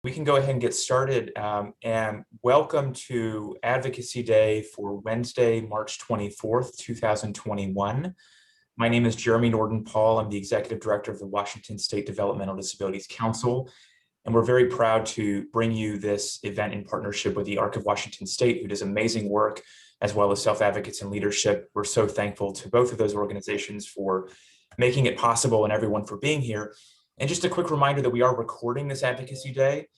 We can go ahead and get started. And welcome to Advocacy Day for Wednesday, March 24th, 2021. My name is Jeremy Norton-Paul. I'm the Executive Director of the Washington State Developmental Disabilities Council. And we're very proud to bring you this event in partnership with the ARC of Washington State, who does amazing work, as well as Self-Advocates and Leadership. We're so thankful to both of those organizations for making it possible and everyone for being here. And just a quick reminder that we are recording this Advocacy Day,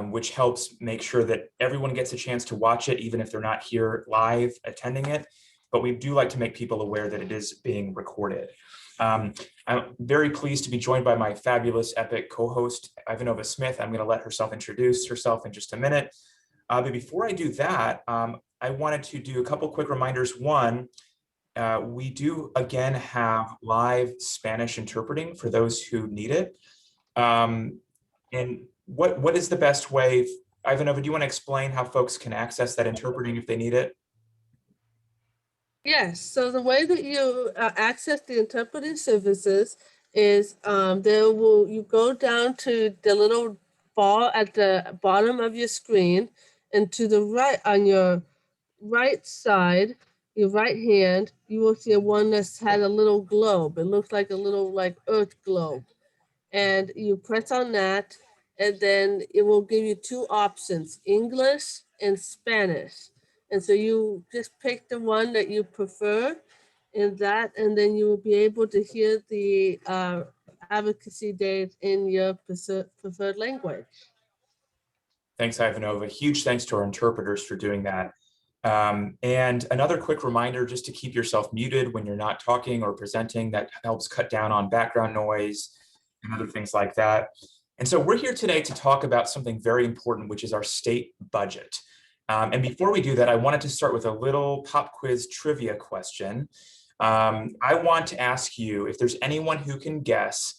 which helps make sure that everyone gets a chance to watch it, even if they're not here live attending it. But we do like to make people aware that it is being recorded. I'm very pleased to be joined by my fabulous EPIC co-host, Ivanova Smith. I'm going to let herself introduce herself in just a minute. But before I do that, I wanted to do a couple quick reminders. One, we do again have live Spanish interpreting for those who need it. And what is the best way? Ivanova, do you want to explain how folks can access that interpreting if they need it? Yes, so the way that you access the interpreting services is you go down to the little bar at the bottom of your screen, and to the right, on your right side, your right hand, you will see one that's had a little globe. It looks like a little earth globe. And you press on that, and then it will give you two options, English and Spanish. And so you just pick the one that you prefer in that, and then you will be able to hear the advocacy days in your preferred language. Thanks, Ivanova. Huge thanks to our interpreters for doing that. And another quick reminder, just to keep yourself muted when you're not talking or presenting. That helps cut down on background noise and other things like that. And so we're here today to talk about something very important, which is our state budget. And before we do that, I wanted to start with a little pop quiz trivia question. I want to ask you if there's anyone who can guess,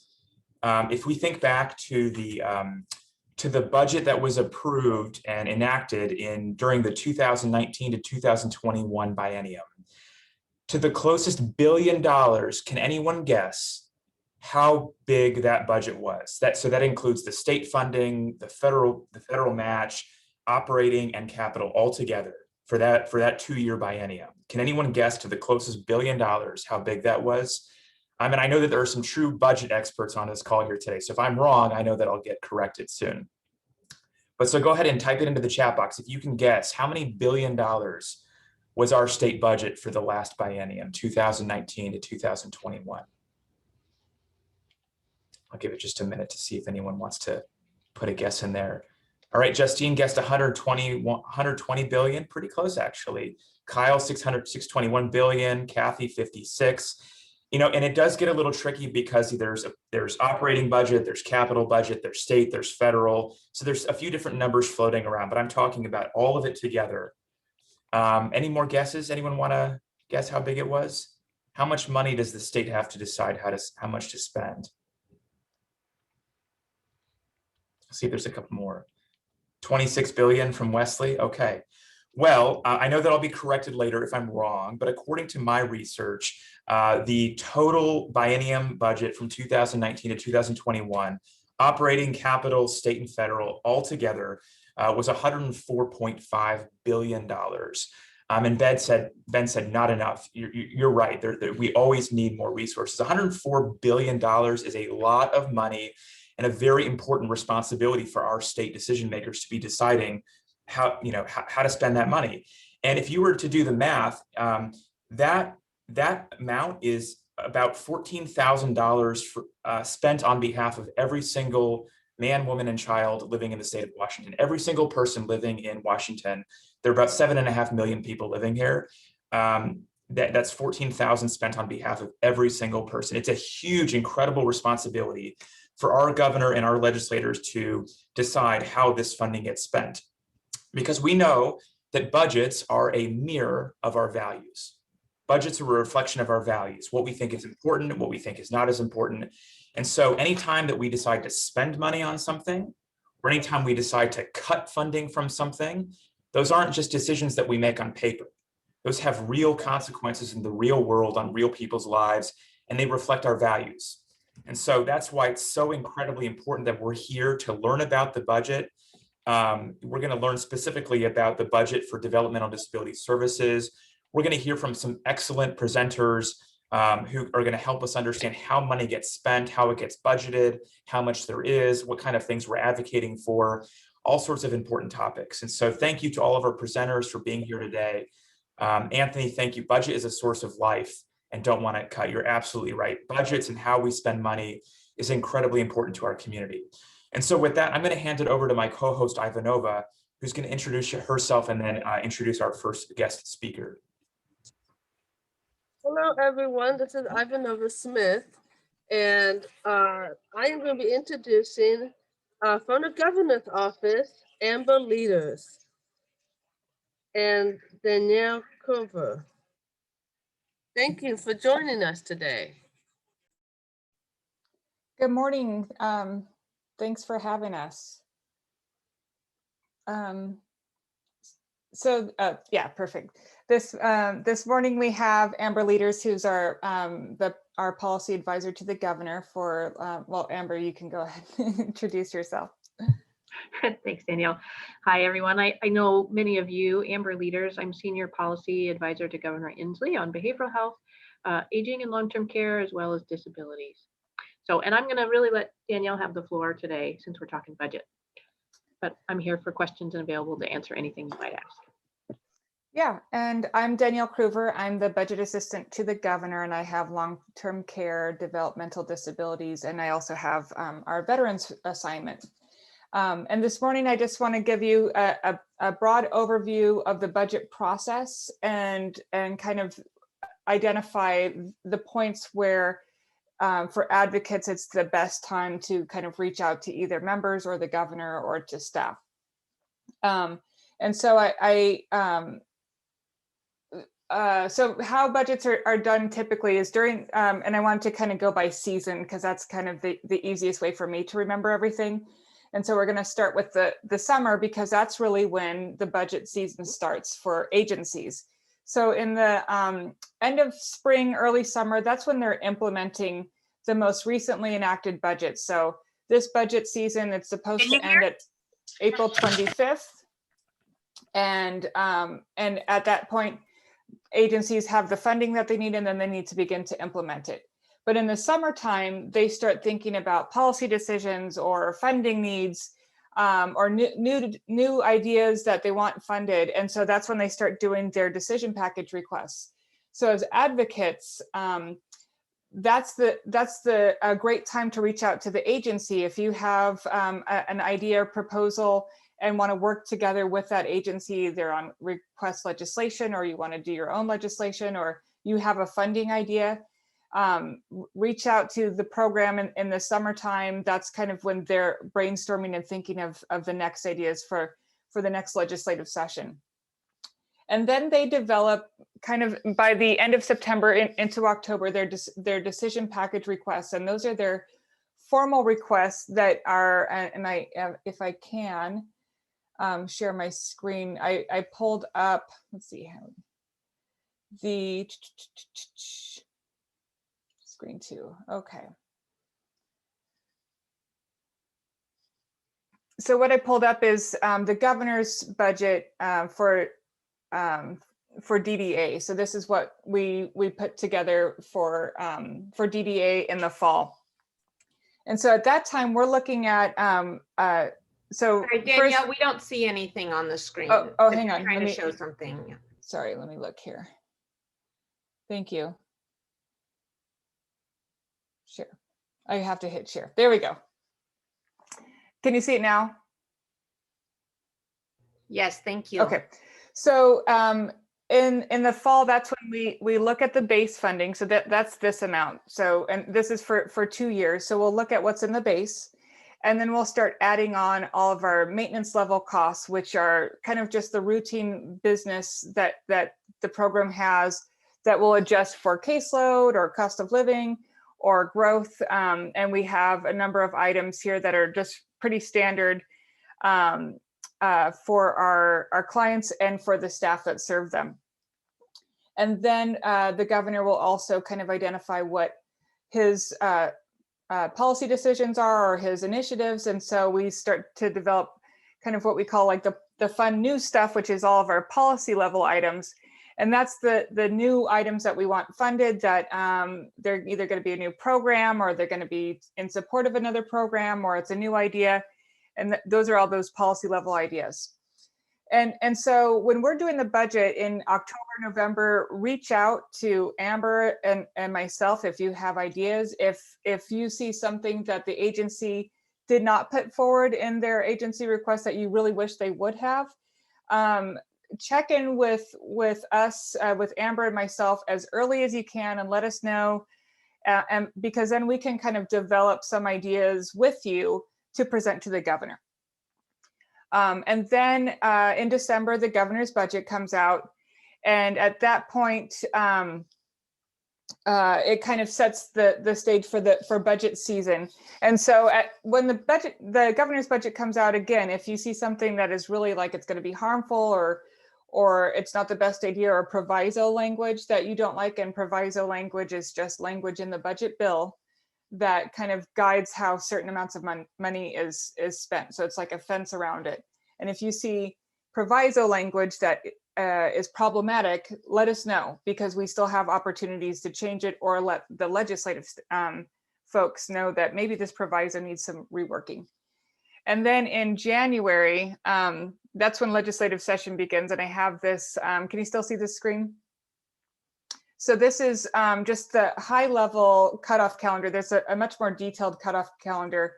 if we think back to the budget that was approved and enacted during the 2019 to 2021 biennium, to the closest $1 billion, can anyone guess how big that budget was? So that includes the state funding, the federal match, operating and capital all together for that 2-year biennium. Can anyone guess to the closest $1 billion how big that was? I mean, I know that there are some true budget experts on this call here today, so if I'm wrong, I know that I'll get corrected soon. But so go ahead and type it into the chat box if you can guess how many $1 billion was our state budget for the last biennium, 2019 to 2021. I'll give it just a minute to see if anyone wants to put a guess in there. All right, Justine guessed 120 billion, pretty close actually. Kyle, 621 billion, Kathy, 56. And it does get a little tricky because there's operating budget, there's capital budget, there's state, there's federal. So there's a few different numbers floating around, but I'm talking about all of it together. Any more guesses? Anyone want to guess how big it was? How much money does the state have to decide how much to spend? Let's see if there's a couple more. 26 billion from Wesley. Okay. Well, I know that I'll be corrected later if I'm wrong, but according to my research, the total biennium budget from 2019 to 2021, operating, capital, state, and federal altogether was $104.5 billion. And Ben said not enough. You're right. We always need more resources. $104 billion is a lot of money and a very important responsibility for our state decision makers to be deciding how to spend that money. And if you were to do the math, that amount is about $14,000 spent on behalf of every single man, woman, and child living in the state of Washington. Every single person living in Washington. There are about 7.5 million people living here. That's 14,000 spent on behalf of every single person. It's a huge, incredible responsibility for our governor and our legislators to decide how this funding gets spent. Because we know that budgets are a mirror of our values. Budgets are a reflection of our values, what we think is important and what we think is not as important. And so anytime that we decide to spend money on something, or anytime we decide to cut funding from something, those aren't just decisions that we make on paper. Those have real consequences in the real world on real people's lives, and they reflect our values. And so that's why it's so incredibly important that we're here to learn about the budget. We're going to learn specifically about the budget for developmental disability services. We're going to hear from some excellent presenters who are going to help us understand how money gets spent, how it gets budgeted, how much there is, what kind of things we're advocating for, all sorts of important topics. And so thank you to all of our presenters for being here today. Anthony, thank you. Budget is a source of life and don't want to cut. You're absolutely right. Budgets and how we spend money is incredibly important to our community. And so with that, I'm going to hand it over to my co-host Ivanova, who's going to introduce herself and then introduce our first guest speaker. Hello, everyone. This is Ivanova Smith, and I am going to be introducing from the governor's office, Amber Leaders and Danielle Coover. Thank you for joining us today. Good morning. Thanks for having us. Yeah, perfect. This morning we have Amber Leaders, who's our policy advisor to the governor for, well, Amber, you can go ahead and introduce yourself. Thanks, Danielle. Hi, everyone. I know many of you, Amber Leaders. I'm Senior Policy Advisor to Governor Inslee on behavioral health, aging and long-term care, as well as disabilities. So, and I'm going to really let Danielle have the floor today since we're talking budget. But I'm here for questions and available to answer anything you might ask. Yeah, and I'm Danielle Coover. I'm the budget assistant to the governor, and I have long-term care, developmental disabilities, and I also have our veterans assignment. And this morning, I just want to give you a broad overview of the budget process and kind of identify the points where for advocates, it's the best time to kind of reach out to either members or the governor or to staff. And so so how budgets are done typically is during, and I want to kind of go by season because that's kind of the easiest way for me to remember everything. And so we're going to start with the summer because that's really when the budget season starts for agencies. So in the end of spring, early summer, that's when they're implementing the most recently enacted budget. So this budget season, it's supposed to end at April 25th. And at that point, agencies have the funding that they need, and then they need to begin to implement it. But in the summertime, they start thinking about policy decisions or funding needs or new ideas that they want funded. And so that's when they start doing their decision package requests. So as advocates, that's a great time to reach out to the agency. If you have an idea or proposal and want to work together with that agency, either on request legislation or you want to do your own legislation or you have a funding idea, reach out to the program in the summertime. That's kind of when they're brainstorming and thinking of the next ideas for the next legislative session. And then they develop kind of by the end of September into October, their decision package requests. And those are their formal requests that are, and if I can share my screen, I pulled up, let's see how the screen two. Okay. So what I pulled up is the governor's budget for DDA. So this is what we put together for DDA in the fall. And so at that time, we're looking at Sorry, Danielle, we don't see anything on the screen. Oh, hang on. Trying to show something. Sorry, let me look here. Thank you. Share. I have to hit share. There we go. Can you see it now? Yes, thank you. Okay. So in the fall, that's when we look at the base funding. So that's this amount. So, and this is for 2 years. So we'll look at what's in the base. And then we'll start adding on all of our maintenance level costs, which are kind of just the routine business that the program has that will adjust for caseload or cost of living or growth. And we have a number of items here that are just pretty standard for our clients and for the staff that serve them. And then the governor will also kind of identify what his policy decisions are or his initiatives. And so we start to develop kind of what we call like the fun new stuff, which is all of our policy level items. And that's the new items that we want funded, that they're either going to be a new program, or they're going to be in support of another program, or it's a new idea. And those are all those policy level ideas. And so when we're doing the budget in October, November, reach out to Amber and myself if you have ideas. If you see something that the agency did not put forward in their agency request that you really wish they would have, check in with us, with Amber and myself as early as you can, and let us know, and because then we can kind of develop some ideas with you to present to the governor. And then in December, the governor's budget comes out, and at that point, it kind of sets the stage for budget season. And so when the governor's budget comes out, again, if you see something that is really like it's going to be harmful, or it's not the best idea, or proviso language that you don't like, and proviso language is just language in the budget bill that kind of guides how certain amounts of money is spent. So it's like a fence around it. And if you see proviso language that is problematic, let us know, because we still have opportunities to change it, or let the legislative folks know that maybe this proviso needs some reworking. And then in January, that's when legislative session begins. And I have this, can you still see the screen? So this is just the high level cutoff calendar. There's a much more detailed cutoff calendar,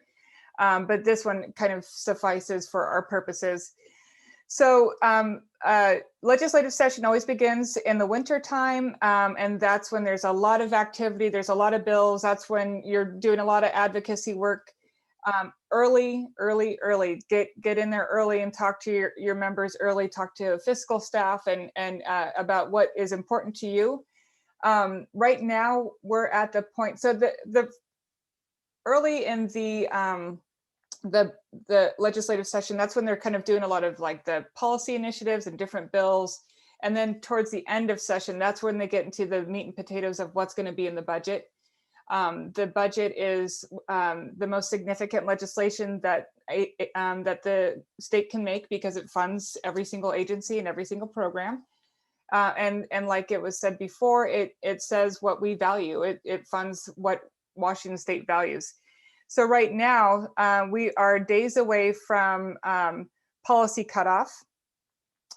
but this one kind of suffices for our purposes. So legislative session always begins in the winter time, and that's when there's a lot of activity, there's a lot of bills. That's when you're doing a lot of advocacy work. Early. Get in there early and talk to your members early, talk to fiscal staff and about what is important to you. Right now we're at the point, so the early in the legislative session, that's when they're kind of doing a lot of like the policy initiatives and different bills. And then towards the end of session, that's when they get into the meat and potatoes of what's going to be in the budget. The budget is the most significant legislation that the state can make, because it funds every single agency and every single program. And like it was said before, it says what we value. It funds what Washington State values. So right now, we are days away from policy cutoff,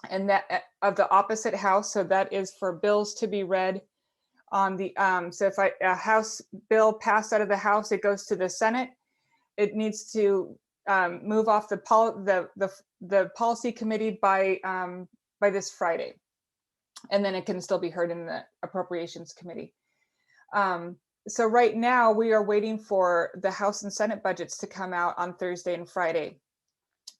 and that of the opposite house. So that is for bills to be read on the, so if a House bill passed out of the House, it goes to the Senate. It needs to move off the policy committee by this Friday, and then it can still be heard in the Appropriations Committee. So right now we are waiting for the House and Senate budgets to come out on Thursday and Friday.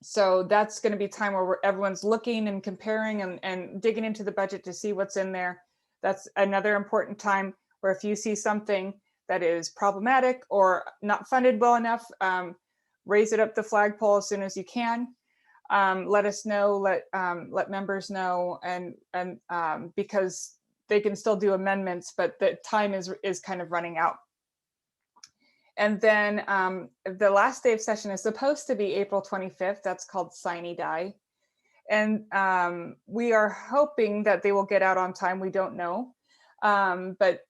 So that's going to be time where everyone's looking and comparing and digging into the budget to see what's in there. That's another important time where if you see something that is problematic or not funded well enough, raise it up the flagpole as soon as you can. Let us know, let members know, and because they can still do amendments, but the time is kind of running out. And then the last day of session is supposed to be April 25th. That's called Sine Die. And we are hoping that they will get out on time. We don't know. But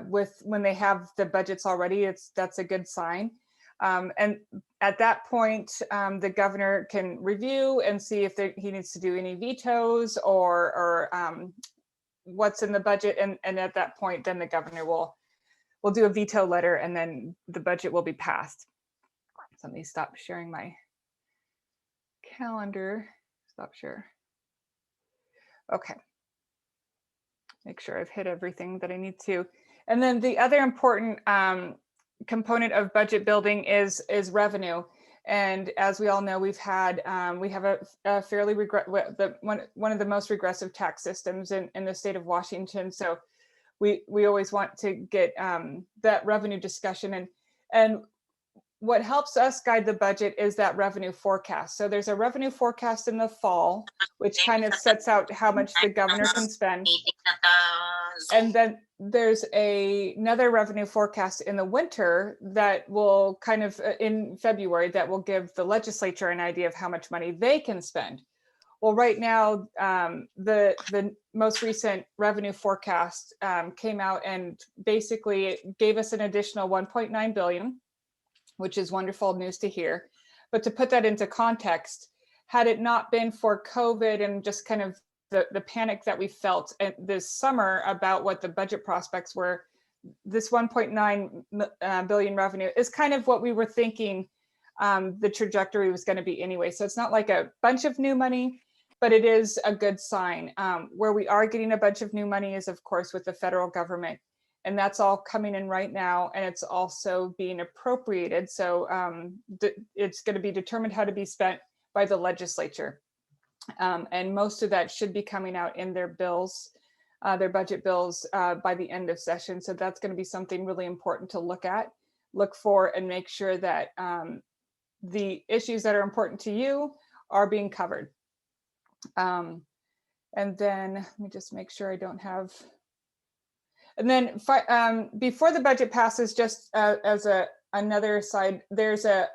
when they have the budgets already, that's a good sign. And at that point, the governor can review and see if he needs to do any vetoes or what's in the budget. And at that point, then the governor will do a veto letter, and then the budget will be passed. So let me stop sharing my calendar. Stop share. Okay. Make sure I've hit everything that I need to. And then the other important component of budget building is revenue. And as we all know, we have a fairly one of the most regressive tax systems in the state of Washington. So we always want to get that revenue discussion, and what helps us guide the budget is that revenue forecast. So there's a revenue forecast in the fall, which kind of sets out how much the governor can spend. And then there's another revenue forecast in the winter that will kind of in February that will give the legislature an idea of how much money they can spend. Well, right now, the most recent revenue forecast came out and basically it gave us an additional 1.9 billion, which is wonderful news to hear. But to put that into context, had it not been for COVID and just kind of the panic that we felt this summer about what the budget prospects were, this 1.9 billion revenue is kind of what we were thinking the trajectory was going to be anyway. So it's not like a bunch of new money, but it is a good sign. Where we are getting a bunch of new money is, of course, with the federal government. And that's all coming in right now. And it's also being appropriated. So it's going to be determined how to be spent by the legislature. And most of that should be coming out in their bills, their budget bills by the end of session. So that's going to be something really important to look for and make sure that the issues that are important to you are being covered. And then let me just make sure I don't have. And then before the budget passes, just as another aside,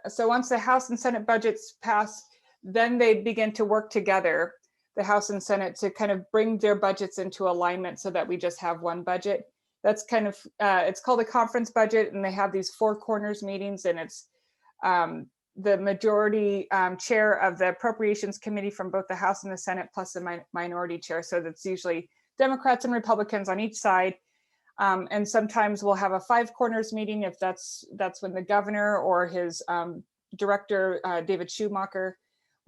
so once the House and Senate budgets pass, then they begin to work together, the House and Senate, to kind of bring their budgets into alignment so that we just have one budget. That's kind of, it's called a conference budget, and they have these four corners meetings, and it's the majority chair of the Appropriations Committee from both the House and the Senate, plus the minority chair. So that's usually Democrats and Republicans on each side. And sometimes we'll have a five corners meeting if that's when the governor or his director, David Schumacher,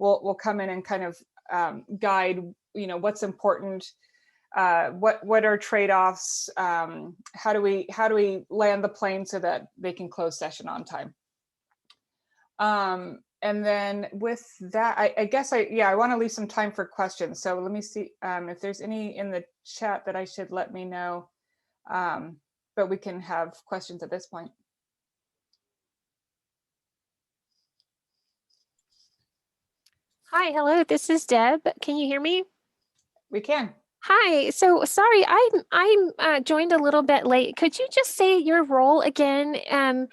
will come in and kind of guide, what's important, what are trade-offs, how do we land the plane so that they can close session on time. And then with that, I guess I want to leave some time for questions. So let me see if there's any in the chat that I should let me know, but we can have questions at this point. Hi, hello, this is Deb. Can you hear me? We can. Hi, so sorry, I'm joined a little bit late. Could you just say your role again? I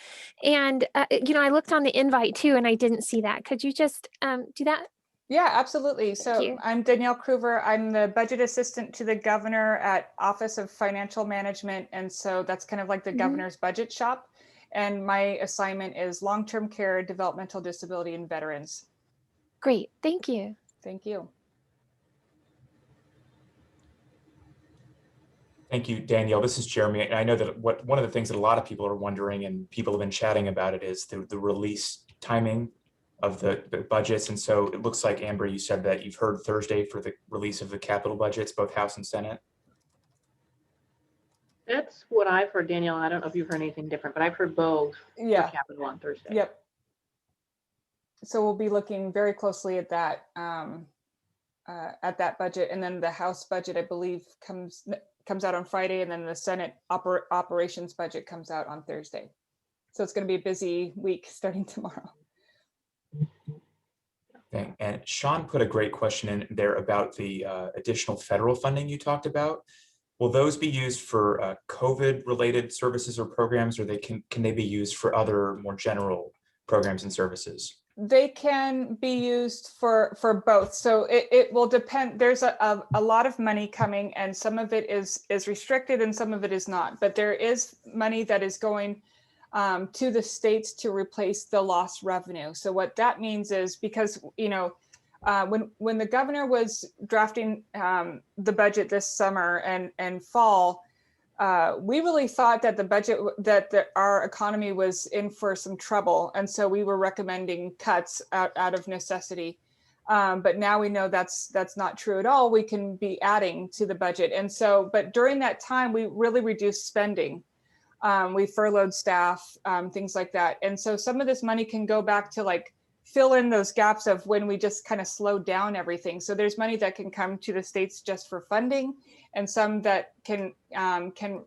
looked on the invite too, and I didn't see that. Could you just do that? Yeah, absolutely. So I'm Danielle Kruver. I'm the budget assistant to the governor at Office of Financial Management. And so that's kind of like the governor's budget shop. And my assignment is long-term care, developmental disability, and veterans. Great, thank you. Thank you. Thank you, Danielle. This is Jeremy. And I know that one of the things that a lot of people are wondering, and people have been chatting about it, is the release timing of the budgets. And so it looks like, Amber, you said that you've heard Thursday for the release of the capital budgets, both House and Senate. That's what I've heard, Danielle. I don't know if you've heard anything different, but I've heard both for capital on Thursday. Yep. So we'll be looking very closely at that budget, and then the House budget, I believe, comes out on Friday, and then the Senate operations budget comes out on Thursday. So it's going to be a busy week starting tomorrow. And Sean put a great question in there about the additional federal funding you talked about. Will those be used for COVID-related services or programs, or can they be used for other more general programs and services? They can be used for both. So it will depend. There's a lot of money coming, and some of it is restricted and some of it is not. But there is money that is going to the states to replace the lost revenue. So what that means is, because when the governor was drafting the budget this summer and fall, we really thought that the budget, our economy was in for some trouble. And so we were recommending cuts out of necessity. But now we know that's not true at all. We can be adding to the budget. And so, but during that time, we really reduced spending. We furloughed staff, things like that. And so some of this money can go back to like fill in those gaps of when we just kind of slowed down everything. So there's money that can come to the states just for funding, and some that can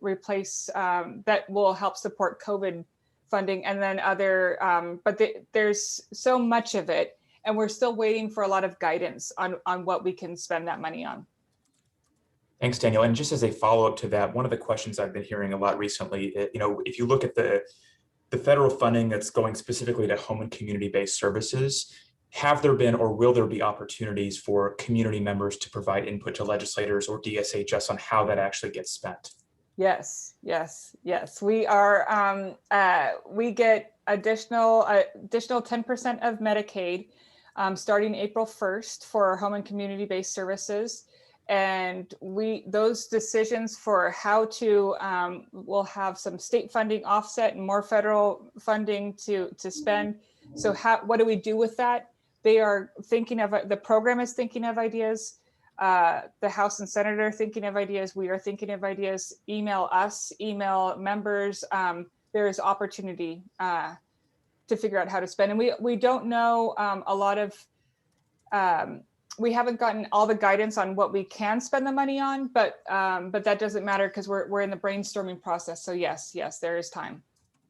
replace, that will help support COVID funding, and then other, but there's so much of it, and we're still waiting for a lot of guidance on what we can spend that money on. Thanks, Daniel. And just as a follow-up to that, one of the questions I've been hearing a lot recently, if you look at the federal funding that's going specifically to home and community-based services, have there been or will there be opportunities for community members to provide input to legislators or DSHS on how that actually gets spent? Yes. We are. We get additional 10% of Medicaid starting April 1st for home and community-based services. And those decisions for how to, we'll have some state funding offset and more federal funding to spend. So what do we do with that? They are thinking of, the program is thinking of ideas. The House and Senator are thinking of ideas. We are thinking of ideas. Email us, email members. There is opportunity to figure out how to spend. And we don't know a lot of, we haven't gotten all the guidance on what we can spend the money on, but that doesn't matter because we're in the brainstorming process. So yes, there is time.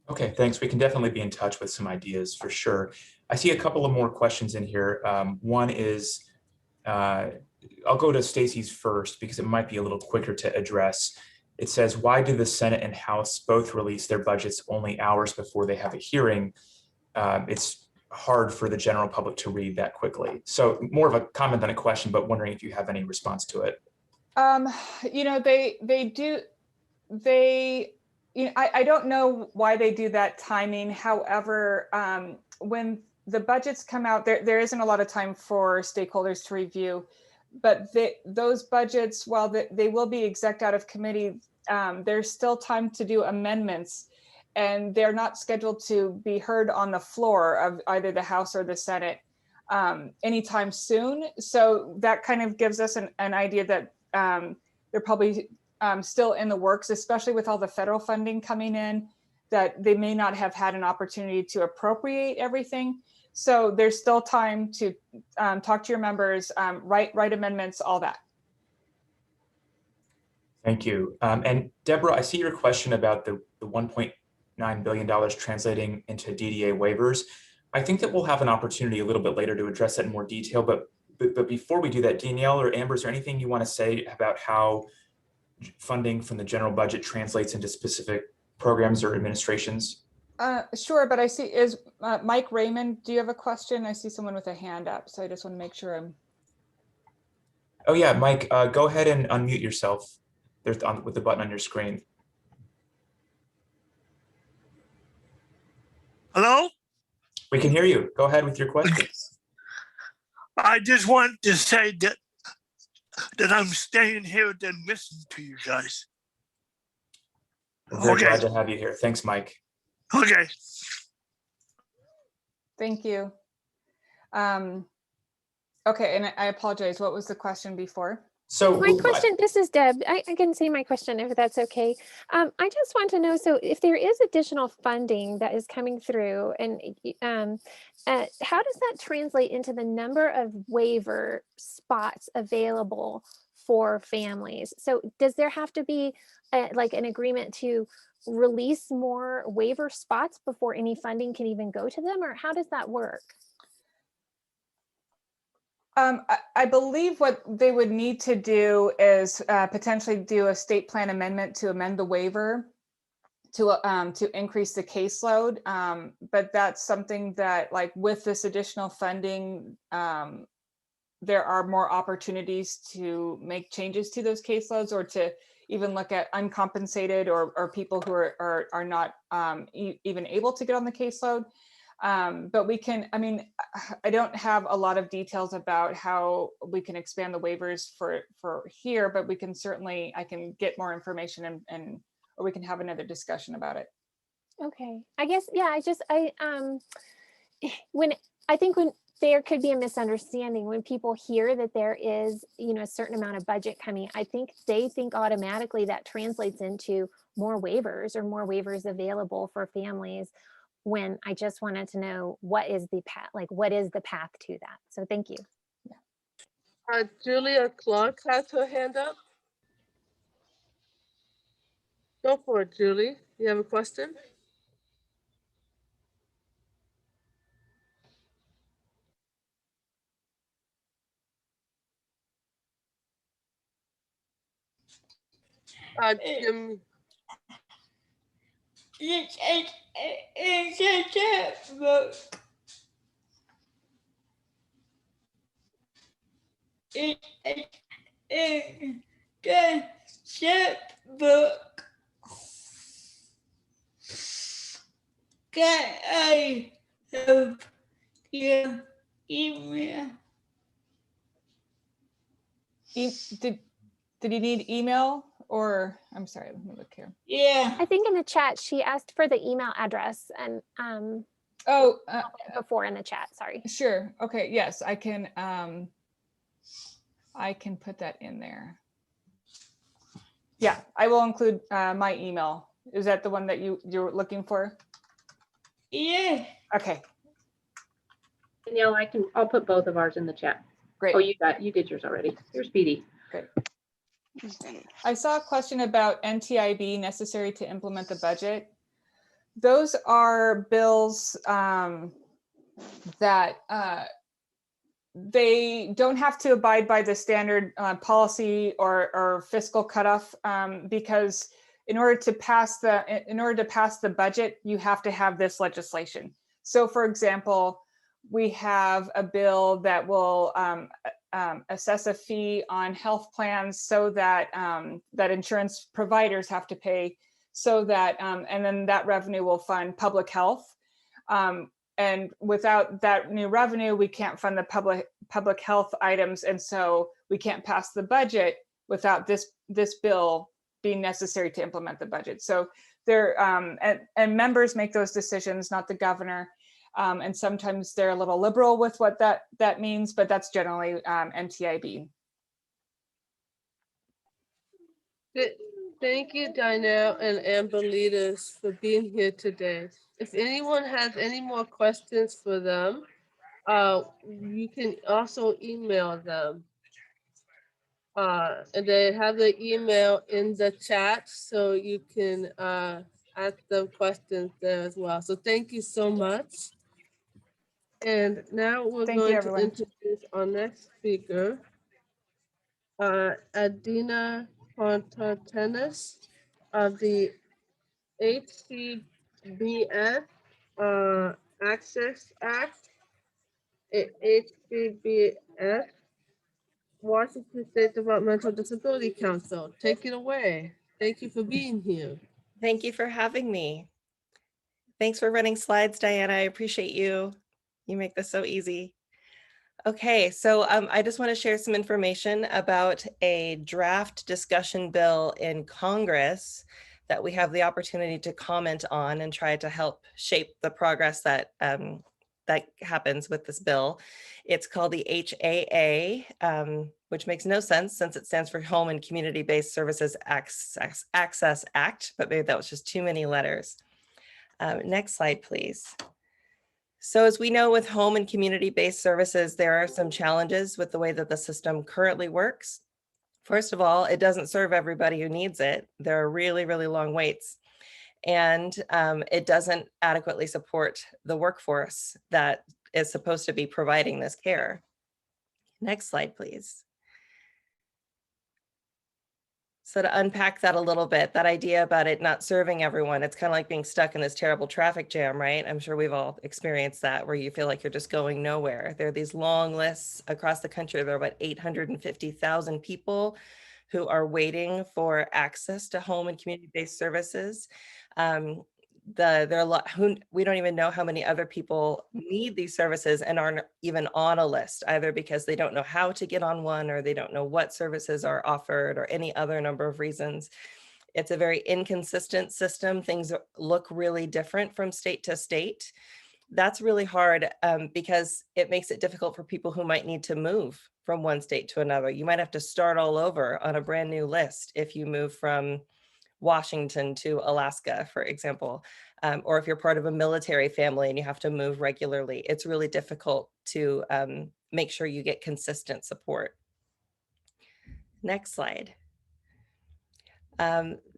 Okay, thanks. We can definitely be in touch with some ideas for sure. I see a couple of more questions in here. One is, I'll go to Stacy's first because it might be a little quicker to address. It says, why do the Senate and House both release their budgets only hours before they have a hearing? It's hard for the general public to read that quickly. So more of a comment than a question, but wondering if you have any response to it. I don't know why they do that timing. However, when the budgets come out, there isn't a lot of time for stakeholders to review, but those budgets, while they will be exec out of committee, there's still time to do amendments, and they're not scheduled to be heard on the floor of either the House or the Senate anytime soon. So that kind of gives us an idea that they're probably still in the works, especially with all the federal funding coming in, that they may not have had an opportunity to appropriate everything. So there's still time to talk to your members, write amendments, all that. Thank you. And Deborah, I see your question about the $1.9 billion translating into DDA waivers. I think that we'll have an opportunity a little bit later to address that in more detail. But before we do that, Danielle or Amber, is there anything you want to say about how funding from the general budget translates into specific programs or administrations? Sure, but I see, is Mike Raymond, do you have a question? I see someone with a hand up, so I just want to make sure I'm. Oh yeah, Mike, go ahead and unmute yourself. There's with the button on your screen. Hello? We can hear you. Go ahead with your question. I just want to say that I'm staying here to listen to you guys. We're very glad to have you here. Thanks, Mike. Okay. Thank you. Okay, and I apologize. What was the question before? So my question, this is Deb. I can say my question if that's okay. I just want to know, so if there is additional funding that is coming through, and how does that translate into the number of waiver spots available for families? So does there have to be like an agreement to release more waiver spots before any funding can even go to them, or how does that work? I believe what they would need to do is potentially do a state plan amendment to amend the waiver to increase the caseload. But that's something that, like, with this additional funding, there are more opportunities to make changes to those caseloads, or to even look at uncompensated or people who are not even able to get on the caseload. But we can, I mean, I don't have a lot of details about how we can expand the waivers for here, but we can certainly, I can get more information or we can have another discussion about it. Okay, I guess, yeah, when there could be a misunderstanding when people hear that there is, a certain amount of budget coming, I think they think automatically that translates into more waivers or more waivers available for families, when I just wanted to know what is the path, what is the path to that? So thank you. Yeah. Julia Clark has her hand up. Go for it, Julie. You have a question? Jim, It's a checkbook. It's the checkbook. Can I have your email? Did you need email or, I'm sorry, let me look here. Yeah. I think in the chat, she asked for the email address and before in the chat, sorry. Sure. Okay. Yes, I can put that in there. Yeah, I will include my email. Is that the one that you're looking for? Yeah. Okay, Danielle, I'll put both of ours in the chat. great. Oh, you did yours already. You're speedy. Great. I saw a question about NTIB necessary to implement the budget. Those are bills that they don't have to abide by the standard policy or fiscal cutoff because in order to pass the budget, you have to have this legislation. So, for example, we have a bill that will assess a fee on health plans so that that insurance providers have to pay, so that and then that revenue will fund public health. And without that new revenue, we can't fund the public health items, and so we can't pass the budget without this bill being necessary to implement the budget. So there and members make those decisions, not the governor. And sometimes they're a little liberal with what that means, but that's generally NTIB. thank you, Danielle and Amber leaders, for being here today. If anyone has any more questions for them, you can also email them. And they have the email in the chat, so you can ask them questions there as well. So thank you so much. And now we're going to introduce our next speaker, Adina Pontartenis of the HCBS Access Act, HCBS, Washington State Developmental Disability Council. Take it away. Thank you for being here. Thank you for having me. Thanks for running slides, Diana. I appreciate you. You make this so easy. Okay, so I just want to share some information about a draft discussion bill in Congress that we have the opportunity to comment on and try to help shape the progress that that happens with this bill. It's called the HAA, which makes no sense since it stands for Home and Community-Based Services Access Act, but maybe that was just too many letters. Next slide, please. So as we know, with home and community-based services, there are some challenges with the way that the system currently works. First of all, it doesn't serve everybody who needs it. There are really, really long waits. And it doesn't adequately support the workforce that is supposed to be providing this care. Next slide, please. So to unpack that a little bit, that idea about it not serving everyone, it's kind of like being stuck in this terrible traffic jam, right? I'm sure we've all experienced that, where you feel like you're just going nowhere. There are these long lists across the country. There are about 850,000 people who are waiting for access to home and community-based services. There are a lot we don't even know how many other people need these services and aren't even on a list, either because they don't know how to get on one, or they don't know what services are offered, or any other number of reasons. It's a very inconsistent system. Things look really different from state to state. That's really hard because it makes it difficult for people who might need to move from one state to another. You might have to start all over on a brand new list if you move from Washington to Alaska, for example, or if you're part of a military family and you have to move regularly. It's really difficult to make sure you get consistent support. Next slide.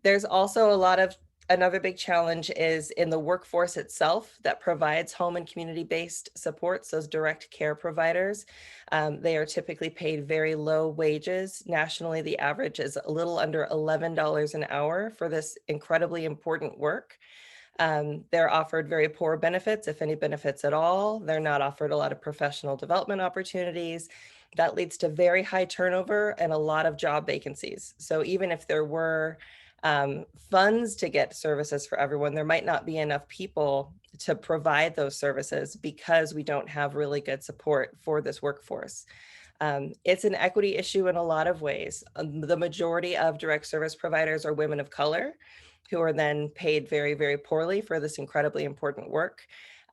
There's also a lot of Another big challenge is in the workforce itself that provides home and community-based supports, those direct care providers. They are typically paid very low wages. Nationally, the average is a little under $11 an hour for this incredibly important work. They're offered very poor benefits, if any benefits at all. They're not offered a lot of professional development opportunities. That leads to very high turnover and a lot of job vacancies. So even if there were funds to get services for everyone, there might not be enough people to provide those services because we don't have really good support for this workforce. It's an equity issue in a lot of ways. The majority of direct service providers are women of color who are then paid very, very poorly for this incredibly important work.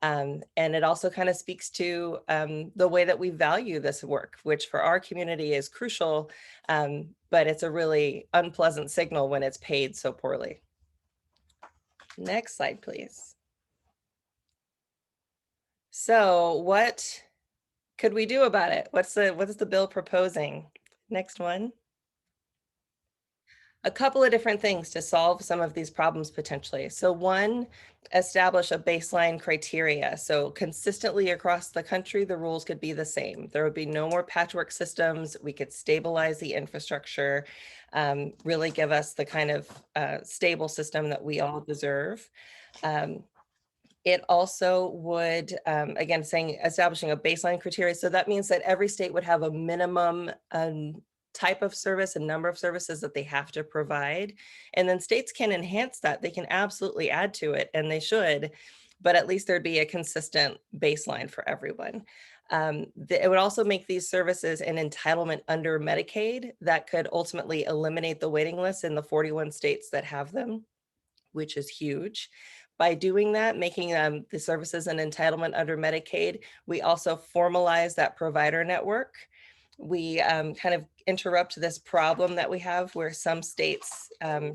And it also kind of speaks to the way that we value this work, which for our community is crucial, but it's a really unpleasant signal when it's paid so poorly. Next slide, please. So what could we do about it? What is the bill proposing? Next one. A couple of different things to solve some of these problems potentially. So one, establish a baseline criteria. So consistently across the country, the rules could be the same. There would be no more patchwork systems. We could stabilize the infrastructure, really give us the kind of stable system that we all deserve. It also would, again, establishing a baseline criteria. So that means that every state would have a minimum type of service and number of services that they have to provide. And then states can enhance that. They can absolutely add to it, and they should, but at least there'd be a consistent baseline for everyone. It would also make these services an entitlement under Medicaid that could ultimately eliminate the waiting list in the 41 states that have them, which is huge. By doing that, making the services an entitlement under Medicaid, we also formalize that provider network. We kind of interrupt this problem that we have where some states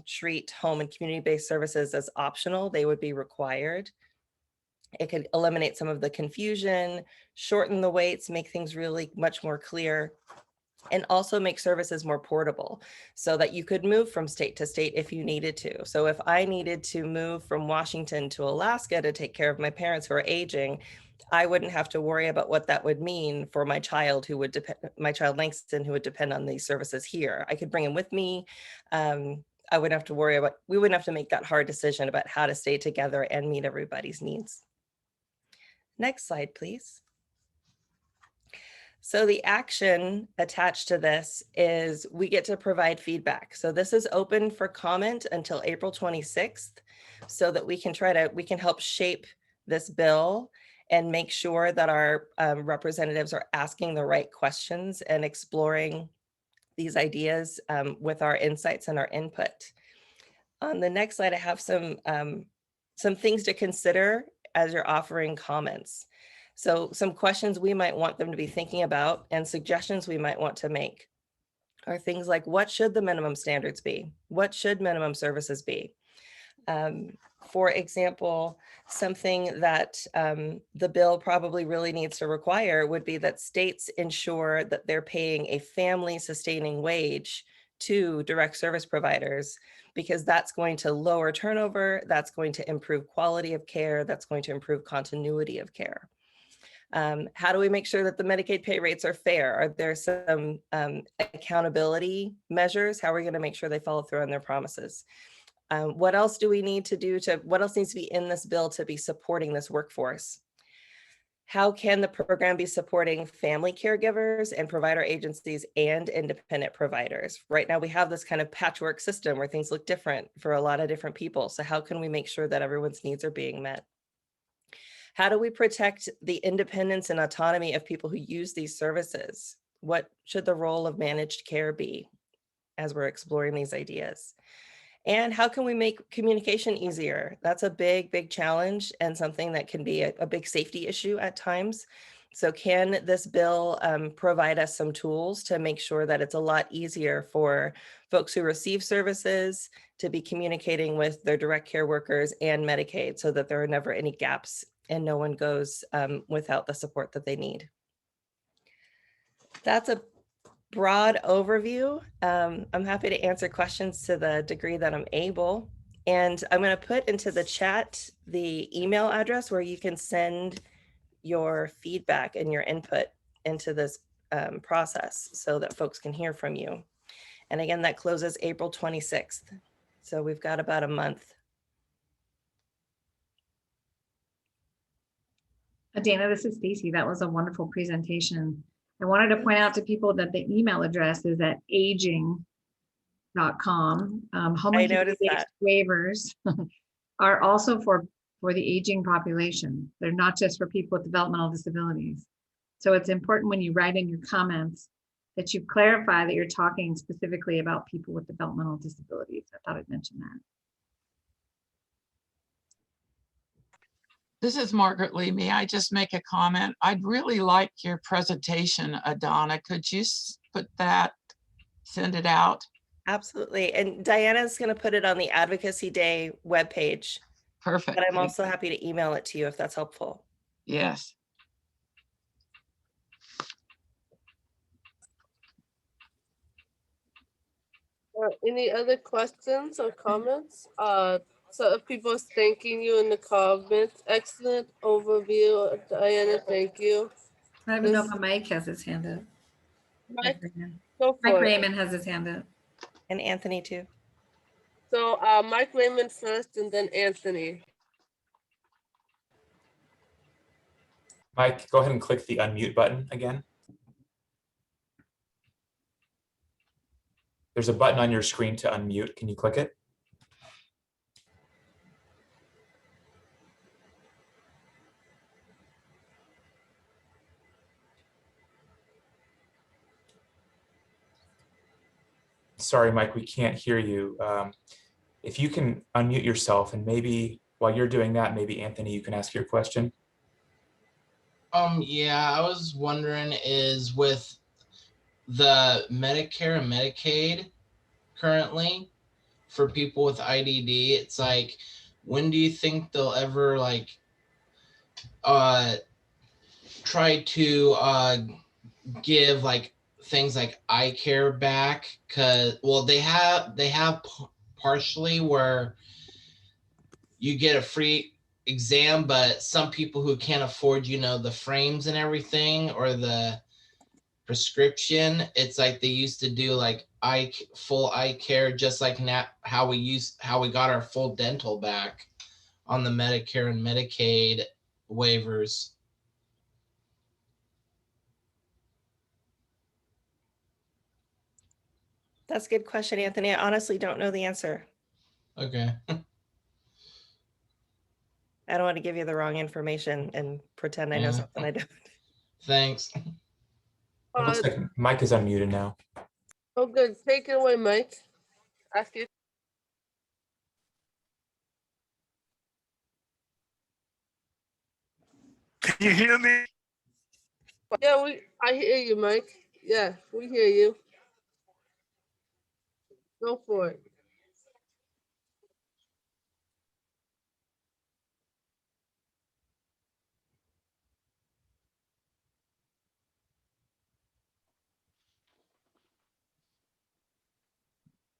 treat home and community-based services as optional. They would be required. It could eliminate some of the confusion, shorten the waits, make things really much more clear, and also make services more portable so that you could move from state to state if you needed to. So if I needed to move from Washington to Alaska to take care of my parents who are aging, I wouldn't have to worry about what that would mean for my child who would depend, my child Langston, who would depend on these services here. I could bring him with me. I wouldn't have to worry about, we wouldn't have to make that hard decision about how to stay together and meet everybody's needs. Next slide, please. So the action attached to this is we get to provide feedback. So this is open for comment until April 26th so that we can help shape this bill and make sure that our representatives are asking the right questions and exploring these ideas with our insights and our input. On the next slide, I have some things to consider as you're offering comments. So some questions we might want them to be thinking about and suggestions we might want to make are things like, what should the minimum standards be? What should minimum services be? For example, something that the bill probably really needs to require would be that states ensure that they're paying a family sustaining wage to direct service providers, because that's going to lower turnover, that's going to improve quality of care, that's going to improve continuity of care. How do we make sure that the Medicaid pay rates are fair? Are there some accountability measures? How are we going to make sure they follow through on their promises? What else do we need to do what else needs to be in this bill to be supporting this workforce? How can the program be supporting family caregivers and provider agencies and independent providers? Right now we have this kind of patchwork system where things look different for a lot of different people. So how can we make sure that everyone's needs are being met? How do we protect the independence and autonomy of people who use these services? What should the role of managed care be as we're exploring these ideas? And how can we make communication easier? That's a big, big challenge and something that can be a big safety issue at times. So can this bill provide us some tools to make sure that it's a lot easier for folks who receive services to be communicating with their direct care workers and Medicaid so that there are never any gaps and no one goes without the support that they need? That's a broad overview. I'm happy to answer questions to the degree that I'm able. And I'm going to put into the chat the email address where you can send your feedback and your input into this process so that folks can hear from you. And again, that closes April 26th. So we've got about a month. Dana, this is Stacy. That was a wonderful presentation. I wanted to point out to people that the email address is at aging.com. I noticed that. Waivers are also for the aging population. They're not just for people with developmental disabilities. So it's important when you write in your comments that you clarify that you're talking specifically about people with developmental disabilities. I thought I'd mention that. This is Margaret Lee. May I just make a comment? I'd really like your presentation, Adana. Could you put that, send it out? Absolutely. And Diana's going to put it on the Advocacy Day webpage. Perfect. But I'm also happy to email it to you if that's helpful. Yes. Any other questions or comments? So if people thanking you in the comments, excellent overview, Diana, thank you. I don't know if Mike has his hand up. Mike, Mike Raymond has his hand up. And Anthony too. So Mike Raymond first and then Anthony. Mike, go ahead and click the unmute button again. There's a button on your screen to unmute. Can you click it? Sorry, Mike, we can't hear you. If you can unmute yourself, and maybe while you're doing that, maybe Anthony, you can ask your question. Yeah, I was wondering is with the Medicare and Medicaid currently for people with IDD, it's like, when do you think they'll ever like try to give like things like eye care back? Cause well, they have partially where you get a free exam, but some people who can't afford, you know, the frames and everything or the prescription, it's like they used to do like full eye care, just like how we got our full dental back on the Medicare and Medicaid waivers. That's a good question, Anthony. I honestly don't know the answer. Okay. I don't want to give you the wrong information and pretend I know something I don't. Thanks. It looks like Mike is unmuted now. Oh, good. Take it away, Mike. Ask you. Can you hear me? Yeah, I hear you, Mike. Yeah, we hear you. Go for it.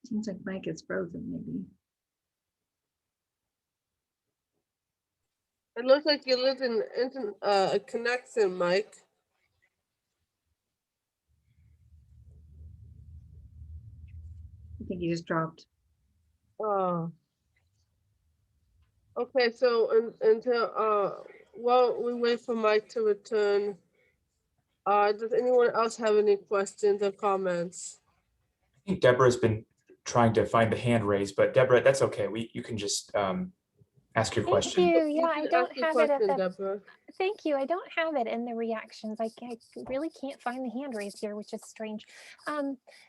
Seems like Mike is frozen, maybe. It looks like you live in a connection, Mike. I think he just dropped. Oh. Okay, so until well, we wait for Mike to return. Does anyone else have any questions or comments? I think Deborah's been trying to find the hand raised, but Deborah, that's okay. You can just ask your question. Thank you. Yeah, I don't have it at the. Deborah. Thank you. I don't have it in the reactions. I really can't find the hand raised here, which is strange.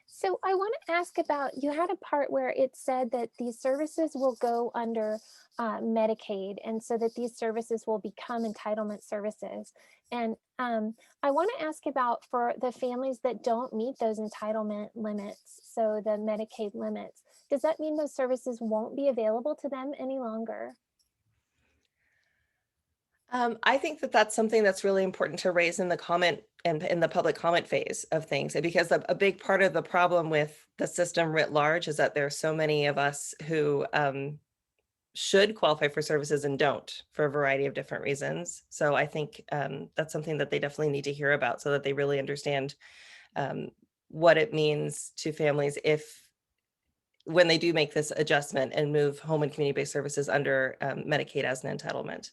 So I want to ask about, you had a part where it said that these services will go under Medicaid, and so that these services will become entitlement services. And I want to ask about for the families that don't meet those entitlement limits, so the Medicaid limits, does that mean those services won't be available to them any longer? I think that that's something that's really important to raise in the comment and in the public comment phase of things, because a big part of the problem with the system writ large is that there are so many of us who should qualify for services and don't for a variety of different reasons. So I think that's something that they definitely need to hear about so that they really understand what it means to families when they do make this adjustment and move home and community-based services under Medicaid as an entitlement.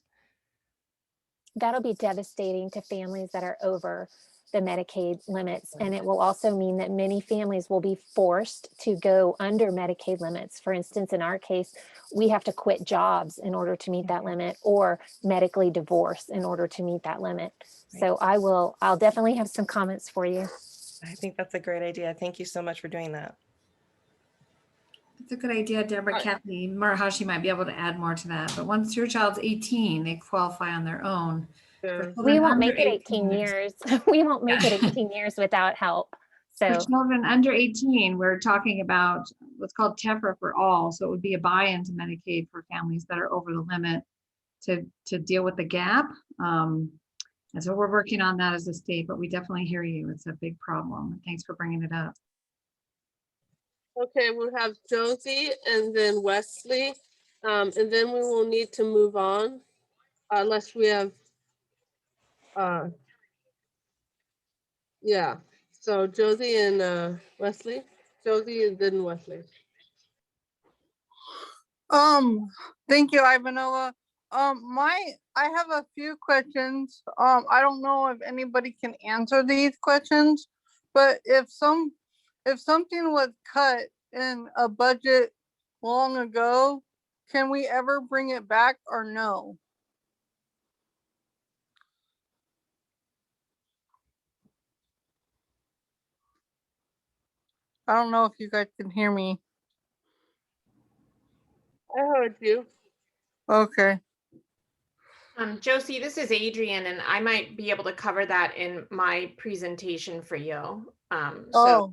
That'll be devastating to families that are over the Medicaid limits. And it will also mean that many families will be forced to go under Medicaid limits. For instance, in our case, we have to quit jobs in order to meet that limit, or medically divorce in order to meet that limit. So I'll definitely have some comments for you. I think that's a great idea. Thank you so much for doing that. It's a good idea, Deborah. Kathy Marahashi might be able to add more to that. But once your child's 18, they qualify on their own. We won't make it 18 years. We won't make it 18 years without help. So for children under 18, we're talking about what's called TEFRA for all. So it would be a buy-in to Medicaid for families that are over the limit to deal with the gap. And so we're working on that as a state, but we definitely hear you. It's a big problem. Thanks for bringing it up. Okay, we'll have Josie and then Wesley, and then we will need to move on unless we have, yeah. So Josie and Wesley, Josie and then Wesley. Thank you, Ivanova. I have a few questions. I don't know if anybody can answer these questions, but if something was cut in a budget long ago, can we ever bring it back or no? I don't know if you guys can hear me. I heard you. Okay. Josie, this is Adrian, and I might be able to cover that in my presentation for you. So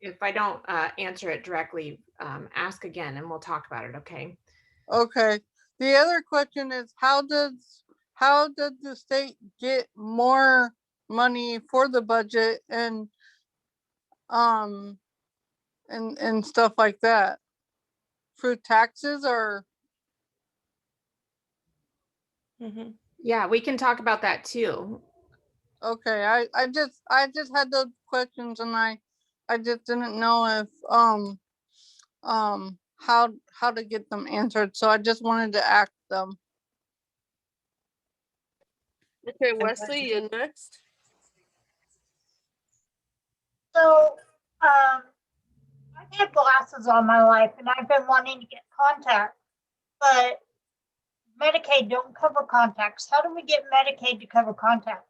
if I don't answer it directly, ask again and we'll talk about it, okay? Okay. The other question is, how does the state get more money for the budget and stuff like that? Through taxes or? Yeah, we can talk about that too. Okay, I just had those questions and I just didn't know if how to get them answered, so I just wanted to ask them. Okay, Wesley, you're next. So I've had glasses all my life and I've been wanting to get contacts, but Medicaid don't cover contacts. How do we get Medicaid to cover contacts?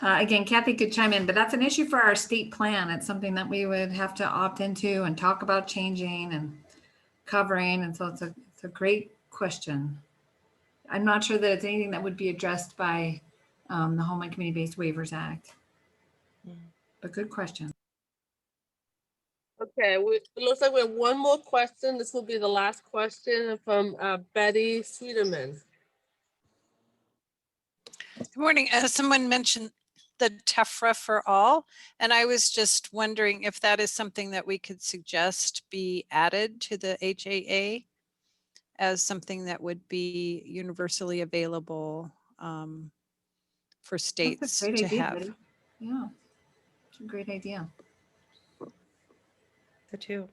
Again, Kathy could chime in, but that's an issue for our state plan. It's something that we would have to opt into and talk about changing and covering. And so it's a great question. I'm not sure that it's anything that would be addressed by the Home and Community-Based Waivers Act. But good question. Okay, it looks like we have one more question. This will be the last question from Betty Sweeterman. Good morning. Someone mentioned the TEFRA for all, and I was just wondering if that is something that we could suggest be added to the HAA as something that would be universally available for states to idea, have. Betty. Yeah, it's a great idea. The two.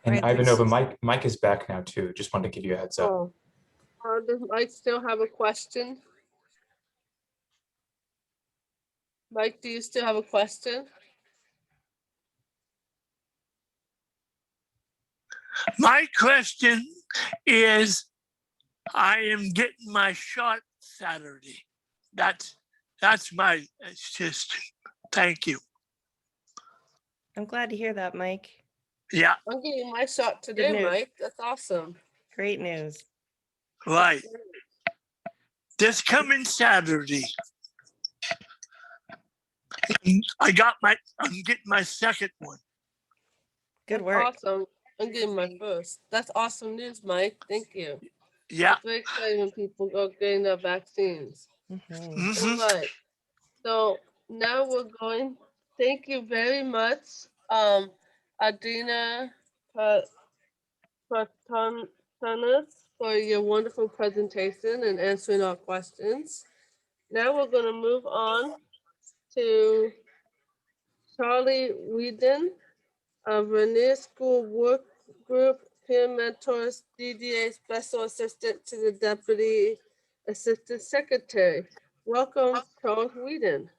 And Right, Ivanova, Mike is back now too. Just wanted to give you a heads up. Does Mike still have a question? Mike, do you still have a question? My question is, I am getting my shot Saturday. That's my, it's just, thank you. I'm glad to hear that, Mike. Yeah. I'm getting my shot today, Mike. That's awesome. Great news. Right. This coming Saturday. I'm getting my second one. Good work. Awesome. I'm getting my first. That's awesome news, Mike. Thank you. Yeah. It's very exciting when people go getting their vaccines. All right. So now we're going, thank you very much, Adina Patanas, for your wonderful presentation and answering our questions. Now we're going to move on to Charlie Whedon of Rainier School Work Group, Peer Mentors, DDA Special Assistant to the Deputy Assistant Secretary. Welcome, Charles Whedon.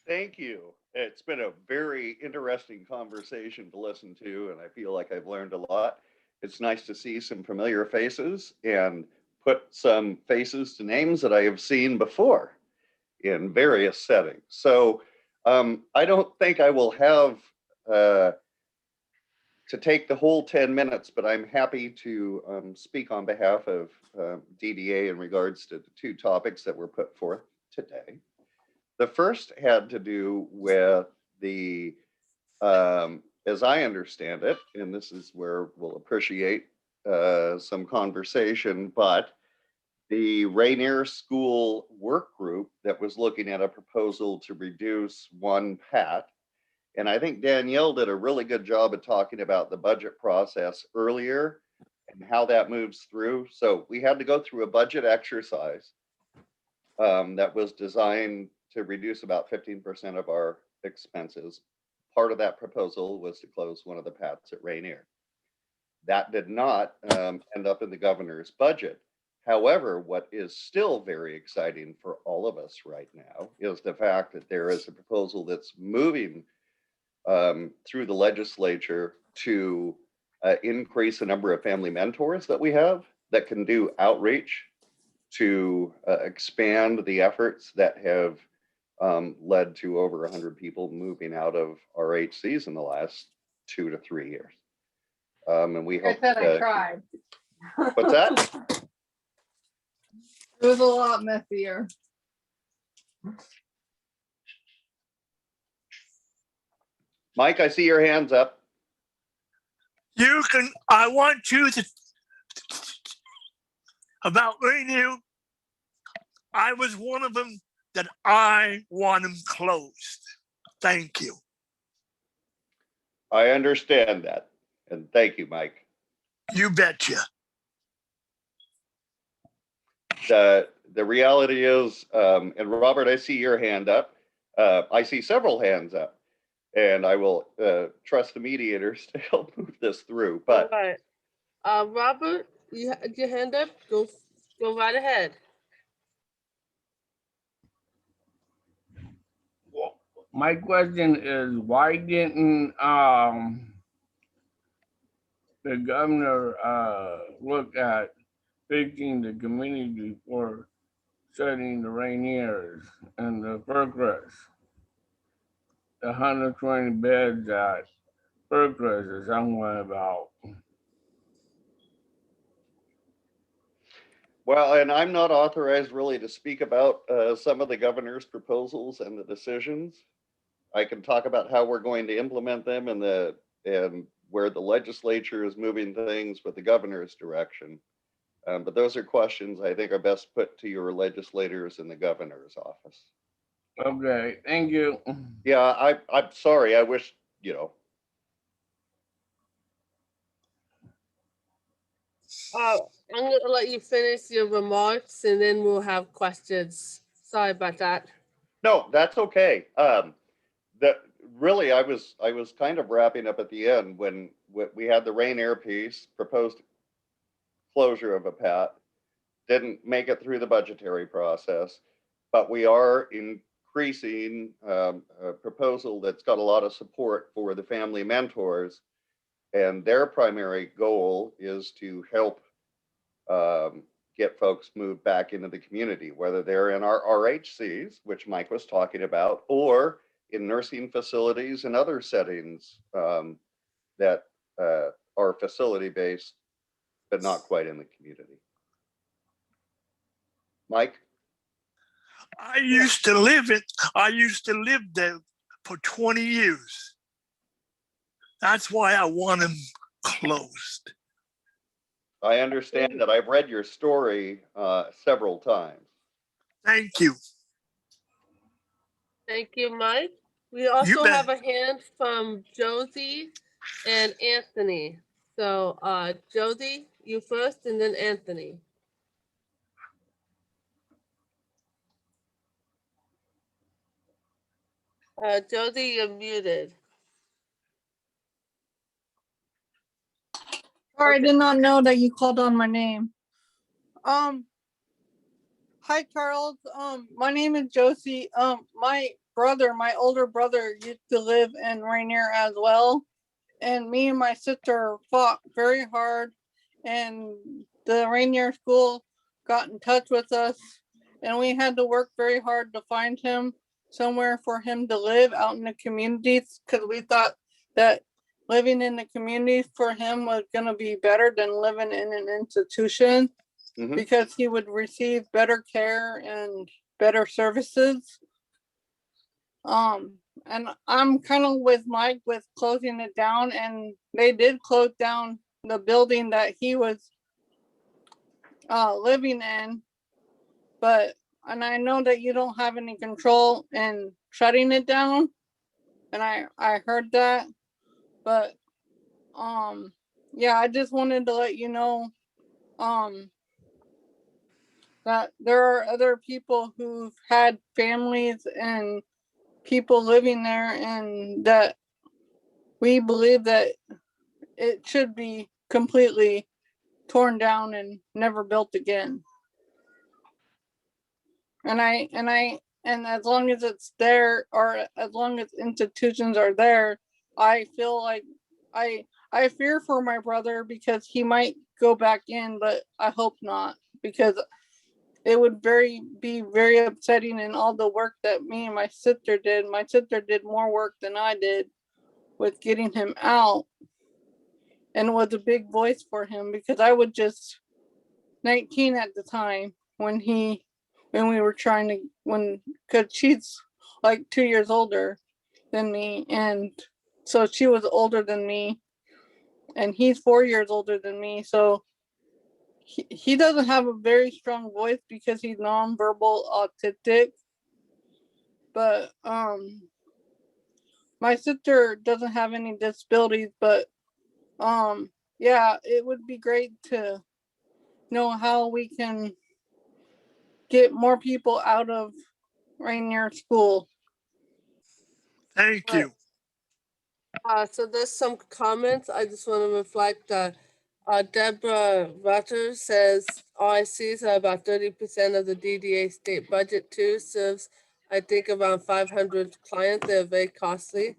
Thank you. It's been a very interesting conversation to listen to, and I feel like I've learned a lot. It's nice to see some familiar faces and put some faces to names that I have seen before in various settings. So I don't think I will have to take the whole 10 minutes, but I'm happy to speak on behalf of DDA in regards to the two topics that were put forth today. The first had to do with the, as I understand it, and this is where we'll appreciate some conversation, but the Rainier School Work Group that was looking at a proposal to reduce one PAT. And I think Danielle did a really good job of talking about the budget process earlier and how that moves through. So we had to go through a budget exercise that was designed to reduce about 15% of our expenses. Part of that proposal was to close one of the PATs at Rainier. That did not end up in the governor's budget. However, what is still very exciting for all of us right now is the fact that there is a proposal that's moving through the legislature to increase the number of family mentors that we have that can do outreach to expand the efforts that have led to over 100 people moving out of RHCs in the last 2 to 3 years. And we hope I said I tried. What's that? It was a lot messier. Mike, I see your hands up. You can, I want you to, about Rainier, I was one of them that I want them closed. Thank you. I understand that. And thank you, Mike. You betcha. The reality is, and Robert, I see your hand up. I see several hands up. And I will trust the mediators to help move this through. But all right. Robert, you had your hand up. Go right ahead. Well, my question is, why didn't the governor look at fixing the community for setting the Rainiers and the Fircrest? The 120 beds at Fircrest is somewhere about. well, and I'm not authorized really to speak about some of the governor's proposals and the decisions. I can talk about how we're going to implement them and where the legislature is moving things with the governor's direction. But those are questions I think are best put to your legislators in the governor's office. Okay, thank you. Yeah, I'm sorry. I wish, you know. I'm going to let you finish your remarks and then we'll have questions. Sorry about that. No, that's okay. Really, I was kind of wrapping up at the end when we had the Rainier piece, proposed closure of a PAT, didn't make it through the budgetary process, but we are increasing a proposal that's got a lot of support for the family mentors, and their primary goal is to help get folks moved back into the community, whether they're in our RHCs, which Mike was talking about, or in nursing facilities and other settings that are facility-based, but not quite in the community. Mike? I used to live there for 20 years. That's why I want them closed. I understand that. I've read your story several times. Thank you. Thank you, Mike. We You also bet. have a hand from Josie and Anthony. So Josie, you first and then Anthony. Josie, you're muted. Sorry, I did not know that you called on my name. Hi Charles. My name is Josie. My older brother used to live in Rainier as well. And me and my sister fought very hard, and the Rainier school got in touch with us, and we had to work very hard to find him somewhere for him to live out in the communities, because we thought that living in the communities for him was going to be better than living in an institution, because he would receive better care and better services. And I'm kind of with Mike with closing it down, and they did close down the building that he was living in. And I know that you don't have any control in shutting it down, and I heard that, but yeah, I just wanted to let you know that there are other people who've had families and people living there, and that we believe that it should be completely torn down and never built again. And as long as it's there, or as long as institutions are there, I feel like I fear for my brother, because he might go back in, but I hope not, because it would be very upsetting in all the work that me and my sister did. My sister did more work than I did with getting him out, and was a big voice for him, because I was just 19 at the time when we were trying to, because she's like 2 years older than me, and so she was older than me, and he's 4 years older than me, so he doesn't have a very strong voice because he's nonverbal autistic. But my sister doesn't have any disabilities, but yeah, it would be great to know how we can get more people out of Rainier School. Thank you. So there's some comments. I just want to reflect that Deborah Rutter says RICs are about 30% of the DDA state budget too, serves I think around 500 clients. They're very costly.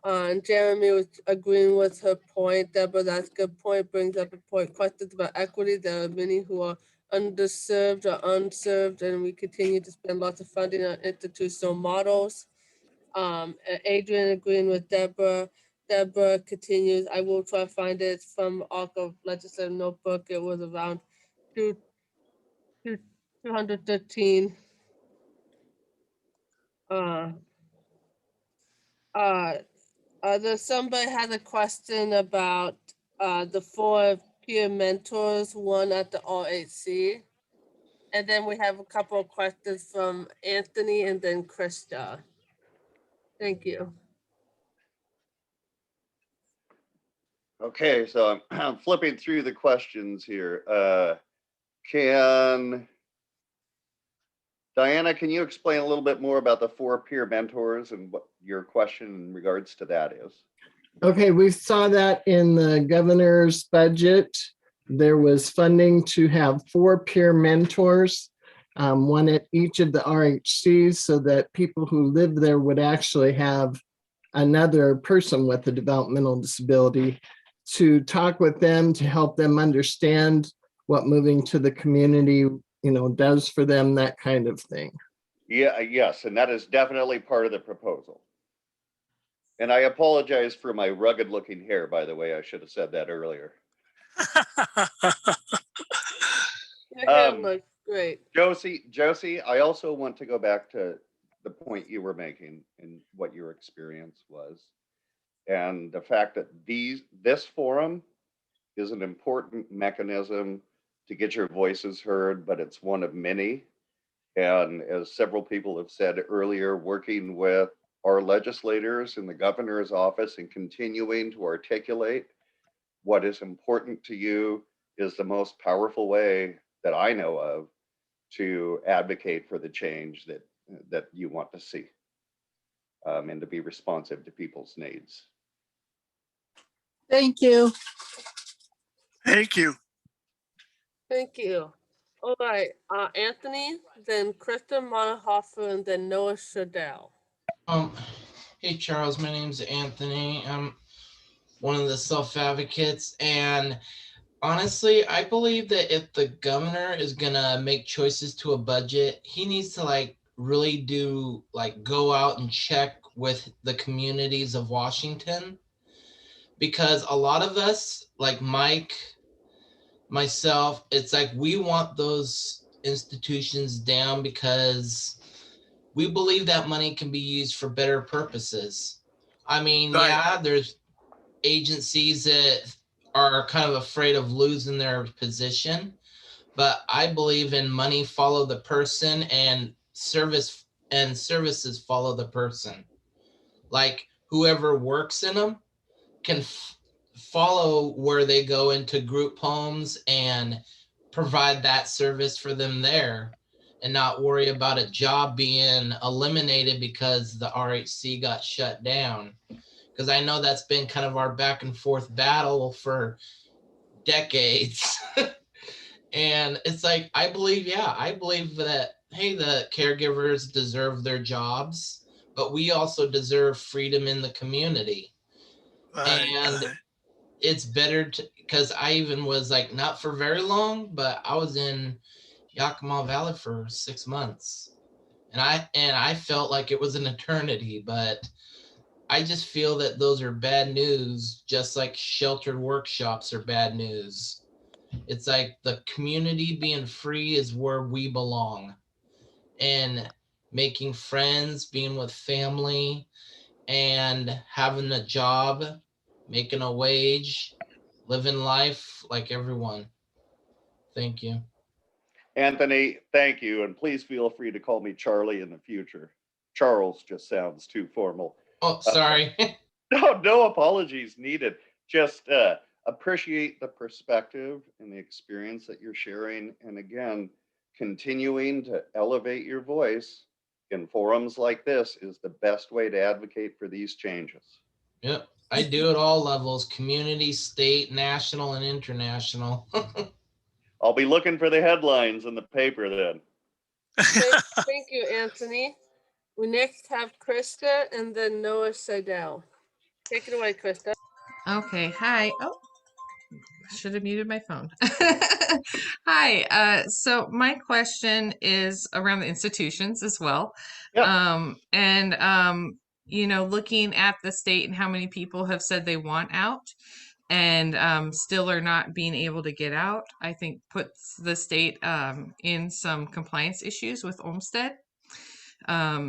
And Jeremy was agreeing with her point. Deborah, that's a good point, brings up a point. Questions about equity. There are many who are underserved or unserved, and we continue to spend lots of funding on institutional models. Adrian agreeing with Deborah. Deborah continues, I will try to find it from ARCA Legislative Notebook. It was around 213. There's somebody had a question about the 4 peer mentors, one at the RHC. And then we have a couple of questions from Anthony and then Krista. Thank you. Okay, so I'm flipping through the questions here. Diana, can you explain a little bit more about the 4 peer mentors and what your question in regards to that is? Okay, we saw that in the governor's budget. There was funding to have 4 peer mentors, one at each of the RHCs, so that people who live there would actually have another person with a developmental disability to talk with them, to help them understand what moving to the community, does for them, that kind of thing. Yeah, yes, and that is definitely part of the proposal. And I apologize for my rugged looking hair, by the way. I should have said that earlier. Your hair looks great. Josie, I also want to go back to the point you were making and what your experience was. And the fact that this forum is an important mechanism to get your voices heard, but it's one of many. And as several people have said earlier, working with our legislators in the governor's office and continuing to articulate what is important to you is the most powerful way that I know of to advocate for the change that you want to see, and to be responsive to people's needs. Thank you. Thank you. Thank you. All right, Anthony, then Krista Monahofer, and then Noah Shadell. Hey Charles, my name's Anthony. I'm one of the self-advocates, and honestly, I believe that if the governor is gonna make choices to a budget, he needs to really do go out and check with the communities of Washington, because a lot of us, like Mike, myself, it's we want those institutions down because we believe that money can be used for better purposes. I mean, Right. yeah, there's agencies that are kind of afraid of losing their position, but I believe in money follow the person and services follow the person. Like whoever works in them can follow where they go into group homes and provide that service for them there, and not worry about a job being eliminated because the RHC got shut down. Because I know that's been kind of our back and forth battle for decades. And it's I believe that, hey, the caregivers deserve their jobs, but we also deserve freedom in the community. And it's better to, because I even was not for very long, but I was in Yakima Valley for 6 months, and I felt like it was an eternity, but I just feel that those are bad news, just like sheltered workshops are bad news. It's the community being free is where we belong, and making friends, being with family, and having a job, making a wage, living life like everyone. Thank you. Anthony, thank you. And please feel free to call me Charlie in the future. Charles just sounds too formal. Oh, sorry. No apologies needed. Just appreciate the perspective and the experience that you're sharing. And again, continuing to elevate your voice in forums like this is the best way to advocate for these changes. Yep, I do at all levels, community, state, national, and international. I'll be looking for the headlines in the paper then. Thank you, Anthony. We next have Krista and then Noah Seidel. Take it away, Krista. Okay, hi. Oh, should have muted my phone. Hi, so my question is around the institutions as well. Yep. Looking at the state and how many people have said they want out and still are not being able to get out, I think puts the state in some compliance issues with Olmsted. I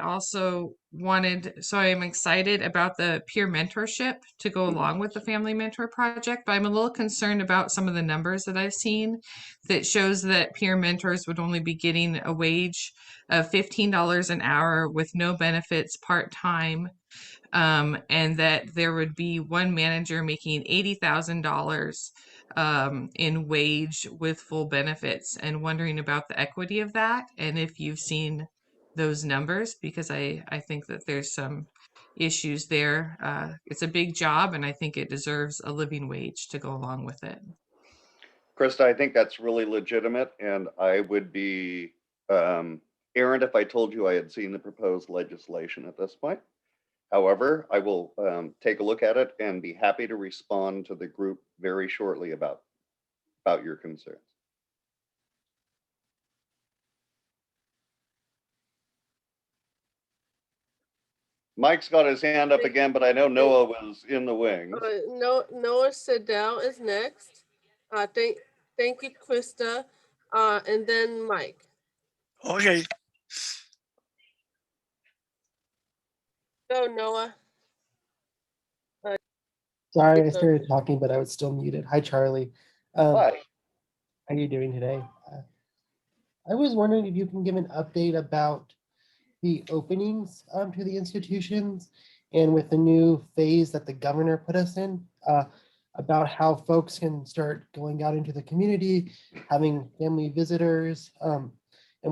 also so I'm excited about the peer mentorship to go along with the Family Mentor Project, but I'm a little concerned about some of the numbers that I've seen that shows that peer mentors would only be getting a wage of $15 an hour with no benefits, part-time, and that there would be one manager making $80,000 in wage with full benefits, and wondering about the equity of that and if you've seen those numbers, because I think that there's some issues there. It's a big job and I think it deserves a living wage to go along with it. Krista, I think that's really legitimate, and I would be errant if I told you I had seen the proposed legislation at this point. However, I will take a look at it and be happy to respond to the group very shortly about your concerns. Mike's got his hand up again, but I know Noah was in the wings. Noah Seidel is next. Thank you, Krista. And then Mike. Okay. Go, Noah. Sorry, I started talking, but I was still muted. Hi, Charlie. Hi. How are you doing today? I was wondering if you can give an update about the openings to the institutions and with the new phase that the governor put us in, about how folks can start going out into the community, having family visitors, and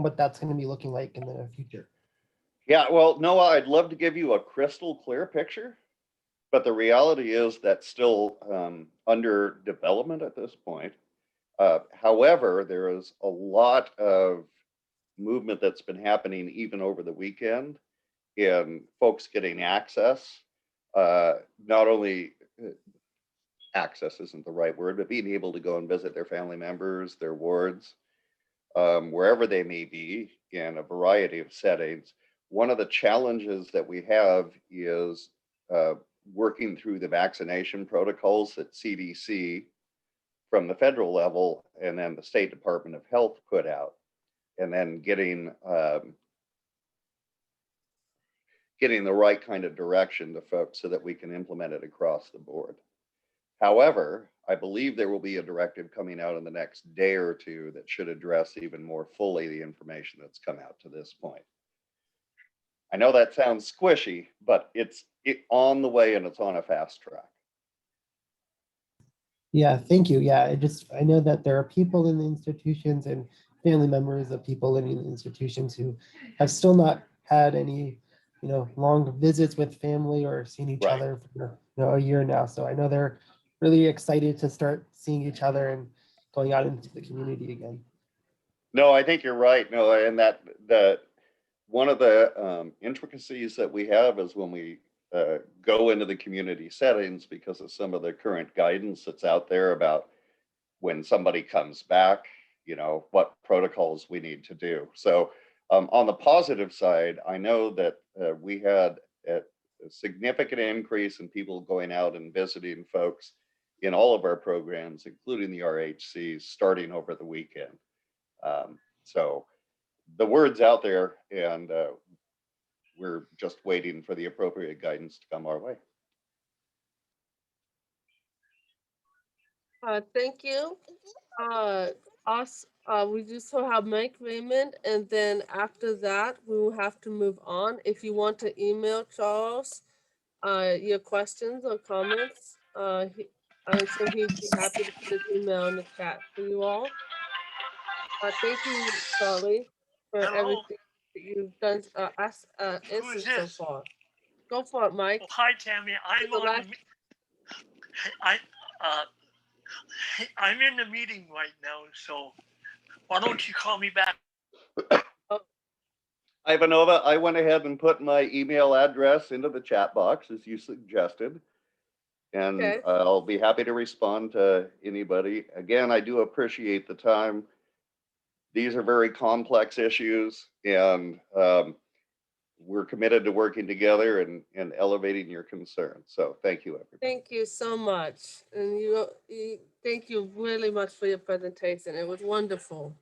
what that's going to be looking like in the future. Yeah, well, Noah, I'd love to give you a crystal clear picture, but the reality is that's still under development at this point. However, there is a lot of movement that's been happening even over the weekend in folks getting access. Not only access isn't the right word, but being able to go and visit their family members, their wards, wherever they may be in a variety of settings. One of the challenges that we have is working through the vaccination protocols that CDC from the federal level and then the State Department of Health put out, and then getting the right kind of direction to folks so that we can implement it across the board. However, I believe there will be a directive coming out in the next day or two that should address even more fully the information that's come out to this point. I know that sounds squishy, but it's on the way and it's on a fast track. Yeah, thank you. Yeah, I know that there are people in the institutions and family members of people in the institutions who have still not had any, long visits with family or seen each other for a year now. So I know they're really excited to start seeing each other and going out into the community again. No, I think you're right. No, and that one of the intricacies that we have is when we go into the community settings, because of some of the current guidance that's out there about when somebody comes back, what protocols we need to do. So on the positive side, I know that we had a significant increase in people going out and visiting folks in all of our programs, including the RHCs, starting over the weekend. So the word's out there, and we're just waiting for the appropriate guidance to come our way. Thank you. We just still have Mike Raymond, and then after that, we will have to move on. If you want to email Charles your questions or comments, so he'd be happy to put his email in the chat for you all. Thank you, Charlie, for everything that you've done answered so far. Go for it, Mike. Oh, hi, Tammy. I'm in the meeting right now, so why don't you call me back? Ivanova, I went ahead and put my email address into the chat box as you suggested, and I'll be happy to respond to anybody. Again, I do appreciate the time. These are very complex issues, and we're committed to working together and elevating your concerns. So thank you, everybody. Thank you so much. And thank you really much for your presentation. It was wonderful.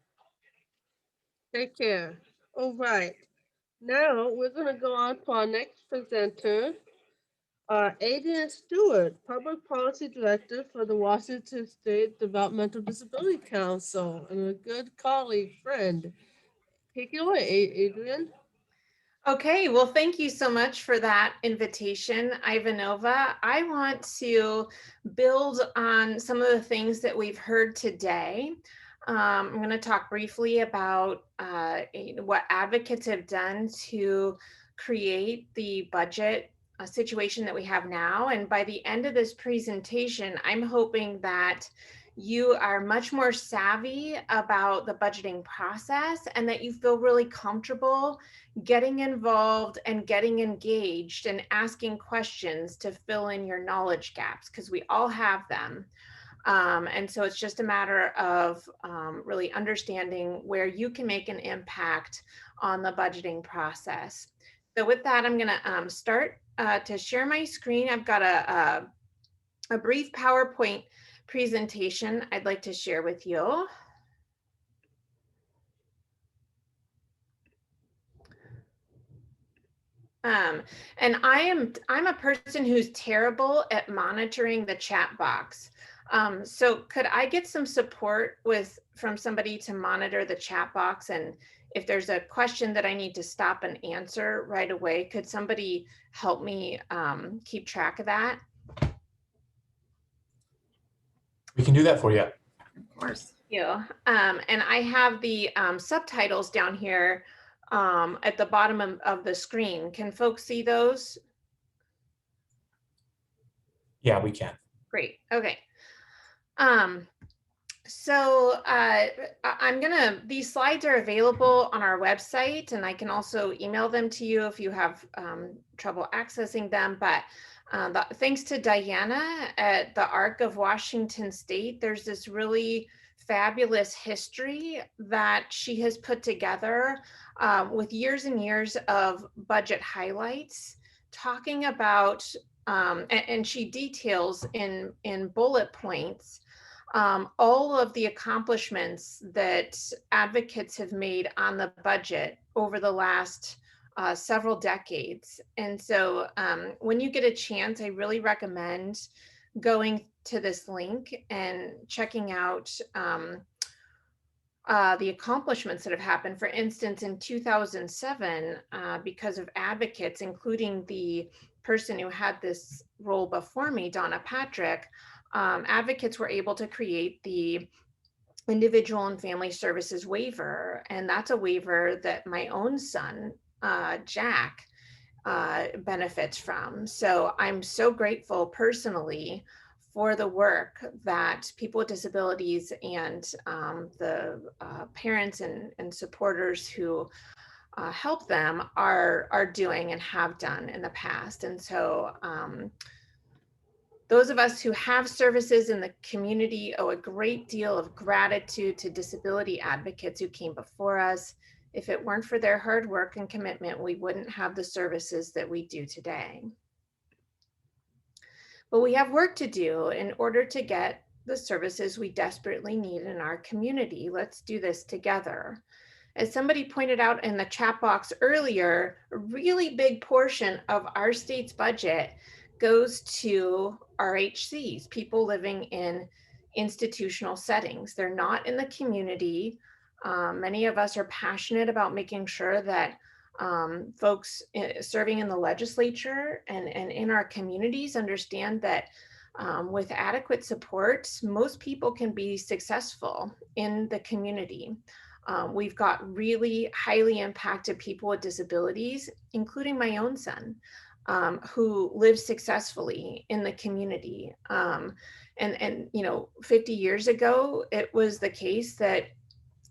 Take care. All right. Now we're going to go on to our next presenter, Adrian Stewart, Public Policy Director for the Washington State Developmental Disability Council, and a good colleague, friend. Take it away, Adrian. Okay, well, thank you so much for that invitation, Ivanova. I want to build on some of the things that we've heard today. I'm going to talk briefly about what advocates have done to create the budget situation that we have now. And by the end of this presentation, I'm hoping that you are much more savvy about the budgeting process and that you feel really comfortable getting involved and getting engaged and asking questions to fill in your knowledge gaps, because we all have them. And so it's just a matter of really understanding where you can make an impact on the budgeting process. So with that, I'm going to start to share my screen. I've got a brief PowerPoint presentation I'd like to share with you. And I'm a person who's terrible at monitoring the chat box. So could I get some support from somebody to monitor the chat box? And if there's a question that I need to stop and answer right away, could somebody help me keep track of that? We can do that for you. Of course. Yeah. And I have the subtitles down here at the bottom of the screen. Can folks see those? Yeah, we can. Great. Okay. So these slides are available on our website, and I can also email them to you if you have trouble accessing them. But thanks to Diana at the ARC of Washington State, there's this really fabulous history that she has put together with years and years of budget highlights, talking about, and she details in bullet points all of the accomplishments that advocates have made on the budget over the last several decades. And so when you get a chance, I really recommend going to this link and checking out the accomplishments that have happened. For instance, in 2007, because of advocates, including the person who had this role before me, Donna Patrick, advocates were able to create the individual and family services waiver. And that's a waiver that my own son, Jack, benefits from. So I'm so grateful personally for the work that people with disabilities and the parents and supporters who help them are doing and have done in the past. And so those of us who have services in the community owe a great deal of gratitude to disability advocates who came before us. If it weren't for their hard work and commitment, we wouldn't have the services that we do today. But we have work to do in order to get the services we desperately need in our community. Let's do this together. As somebody pointed out in the chat box earlier, a really big portion of our state's budget goes to RHCs, people living in institutional settings. They're not in the community. Many of us are passionate about making sure that folks serving in the legislature and in our communities understand that with adequate support, most people can be successful in the community. We've got really highly impacted people with disabilities, including my own son, who live successfully in the community. And you know, 50 years ago, it was the case that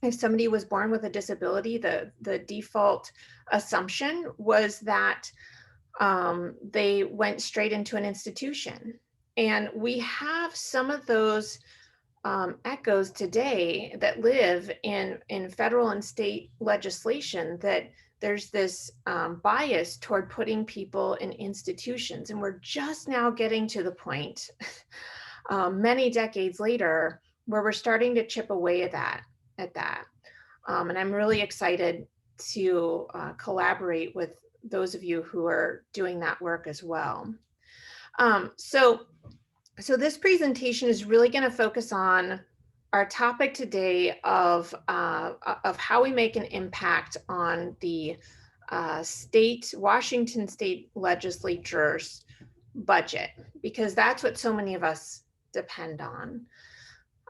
if somebody was born with a disability, the default assumption was that they went straight into an institution. And we have some of those echoes today that live in federal and state legislation, that there's this bias toward putting people in institutions. And we're just now getting to the point many decades later where we're starting to chip away at that. And I'm really excited to collaborate with those of you who are doing that work as well. So this presentation is really going to focus on our topic today of how we make an impact on the Washington State Legislature's budget, because that's what so many of us depend on.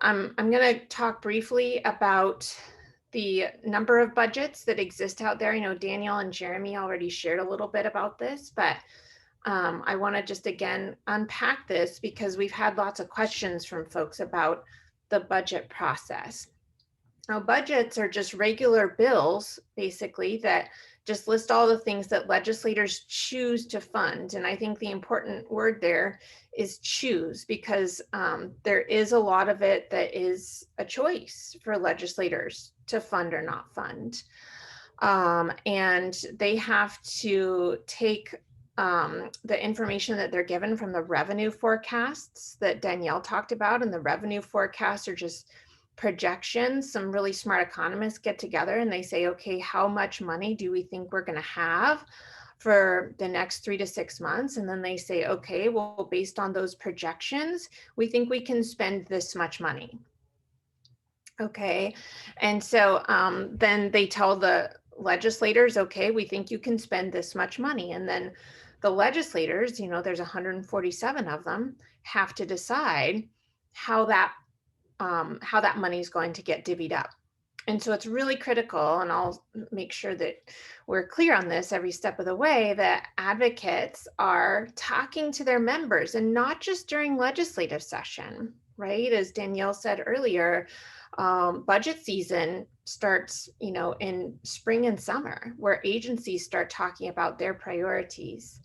I'm going to talk briefly about the number of budgets that exist out there. I know Daniel and Jeremy already shared a little bit about this, but I want to just again unpack this because we've had lots of questions from folks about the budget process. Now, budgets are just regular bills, basically, that just list all the things that legislators choose to fund. And I think the important word there is choose, because there is a lot of it that is a choice for legislators to fund or not fund. And they have to take the information that they're given from the revenue forecasts that Danielle talked about, and the revenue forecasts are just projections. Some really smart economists get together and they say, okay, how much money do we think we're going to have for the next 3 to 6 months. And then they say, okay, well, based on those projections, we think we can spend this much money. Okay. And so then they tell the legislators, okay, we think you can spend this much money. And then the legislators, you know, there's 147 of them, have to decide how that money is going to get divvied up. And so it's really critical, and I'll make sure that we're clear on this every step of the way, that advocates are talking to their members, and not just during legislative session, right? As Danielle said earlier, budget season starts, you know, in spring and summer, where agencies start talking about their priorities.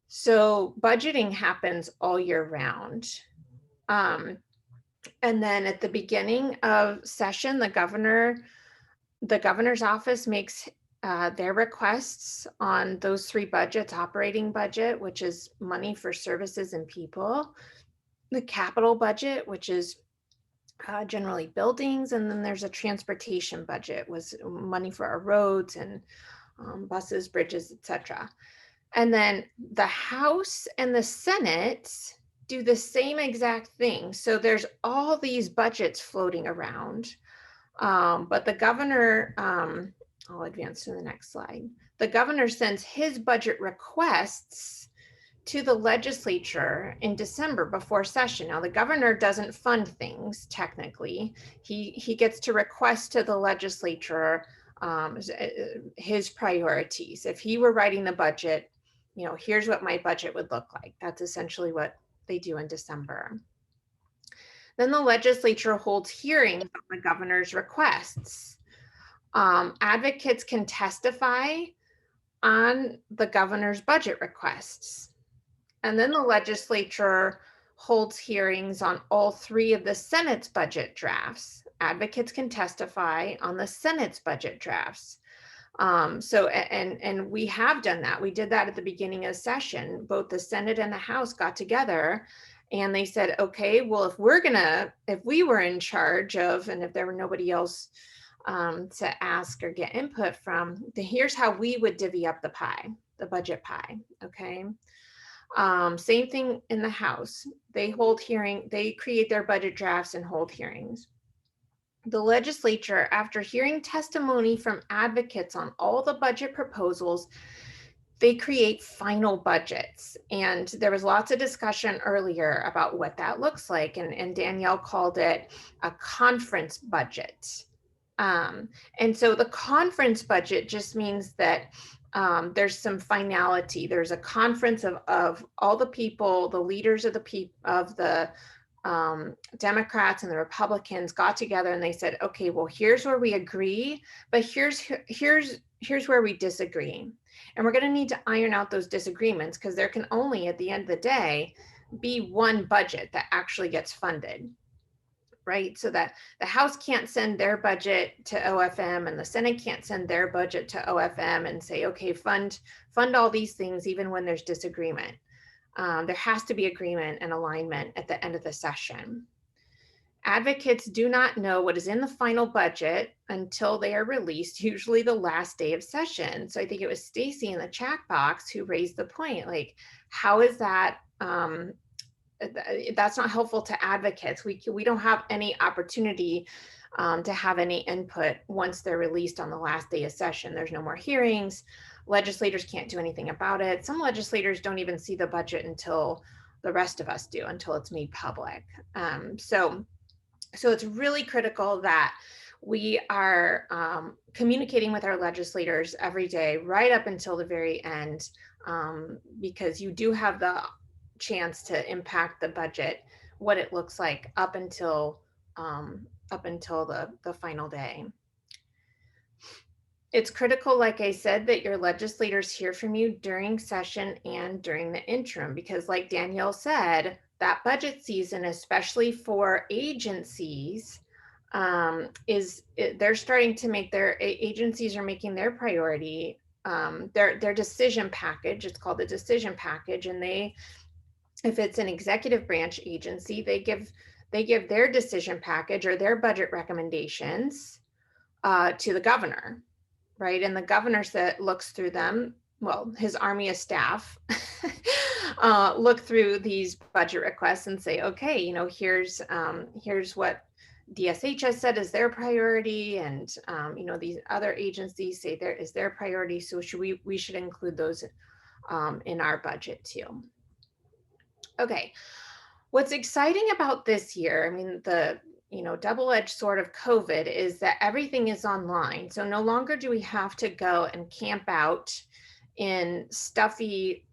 So budgeting happens all year round. And then at the beginning of session, the governor's office makes their requests on those 3 budgets: operating budget, which is money for services and people; the capital budget, which is generally buildings; and then there's a transportation budget, was money for our roads and buses, bridges, etc. And then the House and the Senate do the same exact thing. So there's all these budgets floating around, but the governor, I'll advance to the next slide. The governor sends his budget requests to the legislature in December before session. Now, the governor doesn't fund things technically. He gets to request to the legislature his priorities. If he were writing the budget, you know, here's what my budget would look like. That's essentially what they do in December. Then the legislature holds hearings on the governor's requests. Advocates can testify on the governor's budget requests. And then the legislature holds hearings on all 3 of the Senate's budget drafts. Advocates can testify on the Senate's budget drafts. And we have done that. We did that at the beginning of session. Both the Senate and the House got together and they said, okay, well, if we were in charge of, and if there were nobody else to ask or get input from, then here's how we would divvy up the pie, the budget pie, okay? Same thing in the House. They create their budget drafts and hold hearings. The legislature, after hearing testimony from advocates on all the budget proposals, they create final budgets. And there was lots of discussion earlier about what that looks like. And Danielle called it a conference budget. And so the conference budget just means that there's some finality. There's a conference of all the people, the leaders of the Democrats and the Republicans got together and they said, okay, well, here's where we agree, but here's where we disagree. And we're going to need to iron out those disagreements, because there can only, at the end of the day, be one budget that actually gets funded, right? So that the House can't send their budget to OFM and the Senate can't send their budget to OFM and say, okay, fund all these things, even when there's disagreement. There has to be agreement and alignment at the end of the session. Advocates do not know what is in the final budget until they are released, usually the last day of session. So I think it was Stacy in the chat box who raised the point, like, how is that, that's not helpful to advocates. We don't have any opportunity to have any input once they're released on the last day of session. There's no more hearings. Legislators can't do anything about it. Some legislators don't even see the budget until the rest of us do, until it's made public. So it's really critical that we are communicating with our legislators every day, right up until the very end, because you do have the chance to impact the budget, what it looks like up until the final day. It's critical, like I said, that your legislators hear from you during session and during the interim, because like Danielle said, that budget season, especially for agencies, they're starting to make agencies are making their priority, their decision package. It's called the decision package. And if it's an executive branch agency, they give their decision package or their budget recommendations to the governor, right? And the governor looks through them well, his army of staff look through these budget requests and say, okay, you know, here's what DSH has said is their priority, and you know, these other agencies say there is their priority. So we should include those in our budget too. Okay, what's exciting about this year, I mean, the double-edged sword of COVID is that everything is online. So no longer do we have to go and camp out in stuffy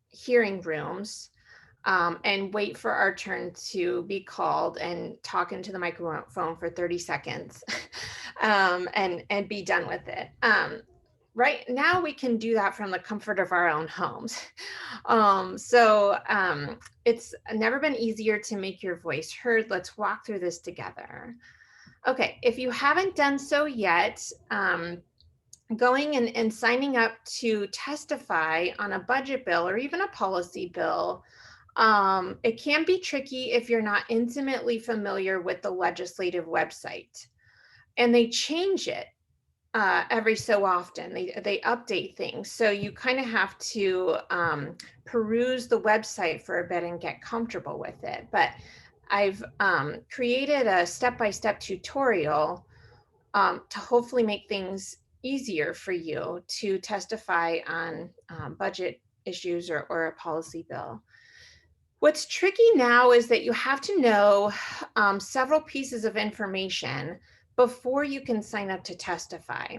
hearing rooms and wait for our turn to be called and talk into the microphone for 30 seconds and be done with it. Right now we can do that from the comfort of our own homes. It's never been easier to make your voice heard. Let's walk through this together. Okay, if you haven't done so yet, going and signing up to testify on a budget bill or even a policy bill, it can be tricky if you're not intimately familiar with the legislative website. And they change it every so often. They update things. So you kind of have to peruse the website for a bit and get comfortable with it. But I've created a step-by-step tutorial to hopefully make things easier for you to testify on budget issues or a policy bill. What's tricky now is that you have to know several pieces of information before you can sign up to testify.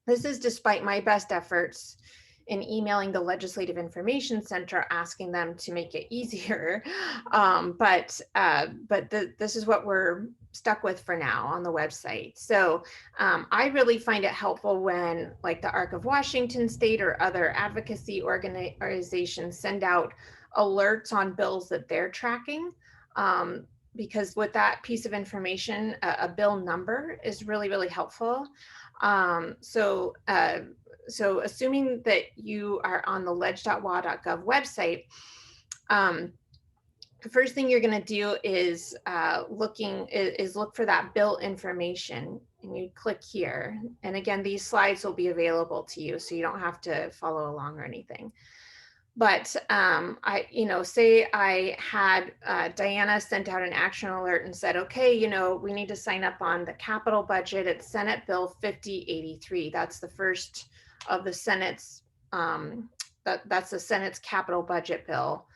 This is despite my best efforts in emailing the Legislative Information Center, asking them to make it easier. But this is what we're stuck with for now on the website. So I really find it helpful when, like, the Arc of Washington State or other advocacy organizations send out alerts on bills that they're tracking. Because with that piece of information, a bill number is really, really helpful. So assuming that you are on the leg.wa.gov website, the first thing you're going to do is look for that bill information, and you click here. And again, these slides will be available to you, so you don't have to follow along or anything. But say I had Diana sent out an action alert and said, okay, we need to sign up on the capital budget. It's Senate Bill 5083. That's the first of the Senate's, that's the Senate's capital budget bill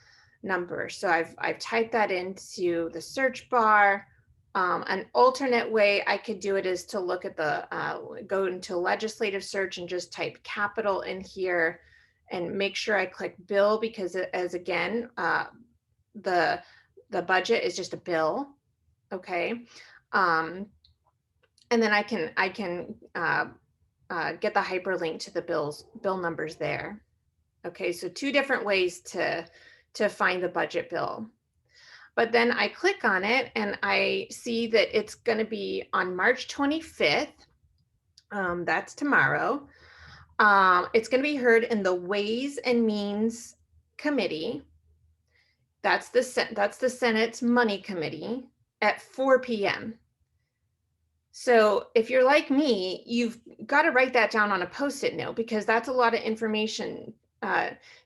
number. So I've typed that into the search bar. An alternate way I could do it is to look at go into legislative search and just type capital in here and make sure I click bill, because again, the budget is just a bill. Okay. And then I can get the hyperlink to the bill numbers there. Okay. So two different ways to find the budget bill. But then I click on it and I see that it's going to be on March 25th. That's tomorrow. It's going to be heard in the Ways and Means Committee. That's the Senate's Money Committee at 4 p.m. So if you're like me, you've got to write that down on a Post-it note, because that's a lot of information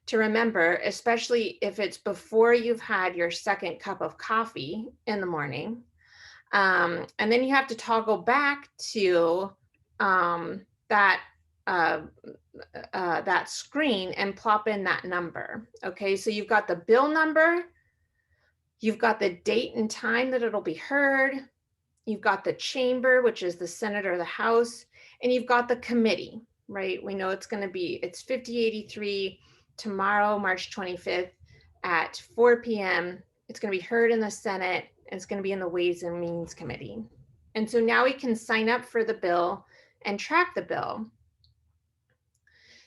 to remember, especially if it's before you've had your second cup of coffee in the morning. And then you have to toggle back to that screen and plop in that number. Okay, so you've got the bill number, you've got the date and time that it'll be heard, you've got the chamber, which is the Senate or the House, and you've got the committee, right? We know it's 5083 tomorrow, March 25th at 4 p.m. It's going to be heard in the Senate, and it's going to be in the Ways and Means Committee. And so now we can sign up for the bill and track the bill.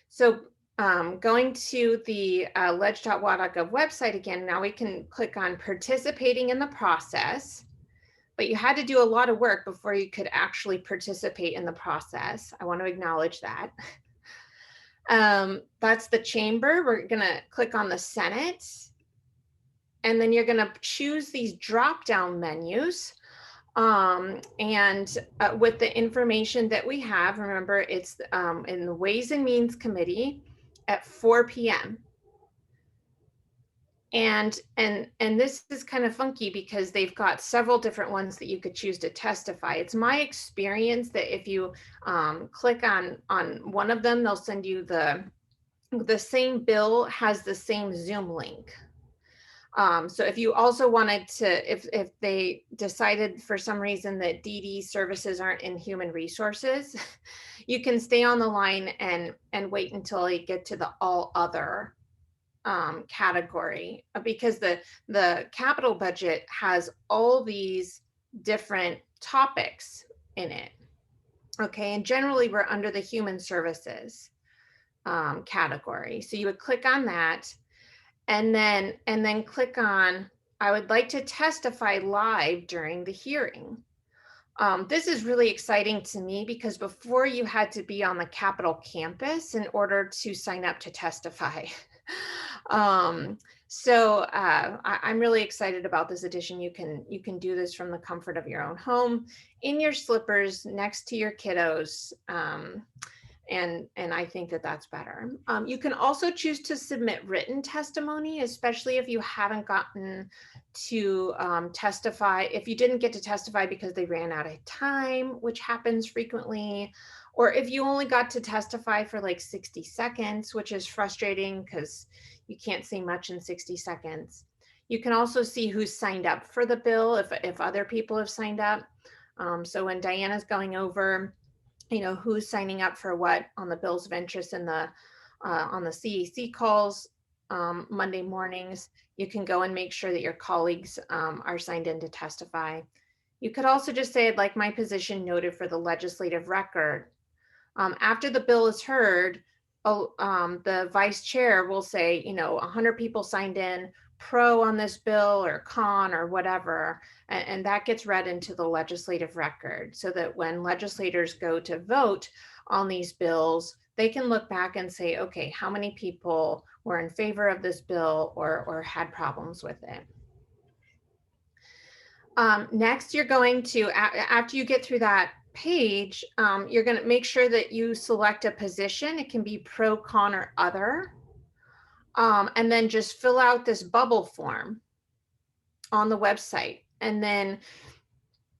So going to the leg.wa.gov website again, now we can click on participating in the process, but you had to do a lot of work before you could actually participate in the process. I want to acknowledge that. That's the chamber. We're going to click on the Senate, and then you're going to choose these drop-down menus. With the information that we have, remember it's in the Ways and Means Committee, at 4 p.m. And this is kind of funky because they've got several different ones that you could choose to testify. It's my experience that if you click on one of them, they'll send you the same bill has the same Zoom link. So if you also wanted to, if they decided for some reason that DD services aren't in human resources, you can stay on the line and wait until you get to the all other category, because the capital budget has all these different topics in it. Okay, and generally we're under the human services category. So you would click on that, and then click on, I would like to testify live during the hearing. This is really exciting to me because before you had to be on the Capitol campus in order to sign up to testify. I'm really excited about this addition. You can do this from the comfort of your own home, in your slippers, next to your kiddos. And I think that that's better. You can also choose to submit written testimony, especially if you haven't gotten to testify, if you didn't get to testify because they ran out of time, which happens frequently, or if you only got to testify for like 60 seconds, which is frustrating because you can't say much in 60 seconds. You can also see who's signed up for the bill, if other people have signed up. So when Diana's going over, who's signing up for what on the bills of interest and on the CEC calls Monday mornings, you can go and make sure that your colleagues are signed in to testify. You could also just say, I'd like my position noted for the legislative record. After the bill is heard, the vice chair will say, 100 people signed in pro on this bill or con or whatever, and that gets read into the legislative record so that when legislators go to vote on these bills, they can look back and say, okay, how many people were in favor of this bill or had problems with it? Next, you're going to, after you get through that page, you're going to make sure that you select a position. It can be pro, con, or other. And then just fill out this bubble form on the website. And then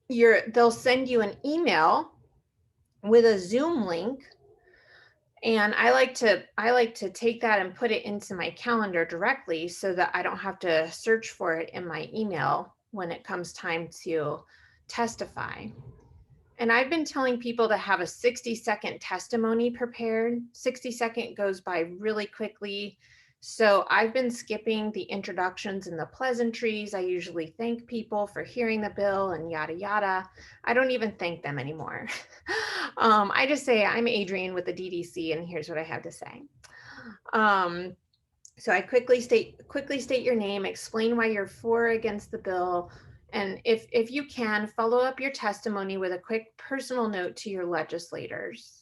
they'll send you an email with a Zoom link. And I like to take that and put it into my calendar directly so that I don't have to search for it in my email when it comes time to testify. And I've been telling people to have a 60-second testimony prepared. 60-second goes by really quickly. So I've been skipping the introductions and the pleasantries. I usually thank people for hearing the bill and yada, yada. I don't even thank them anymore. I just say, I'm Adrian with the DDC and here's what I have to say. So I quickly state your name, explain why you're for or against the bill. And if you can, follow up your testimony with a quick personal note to your legislators.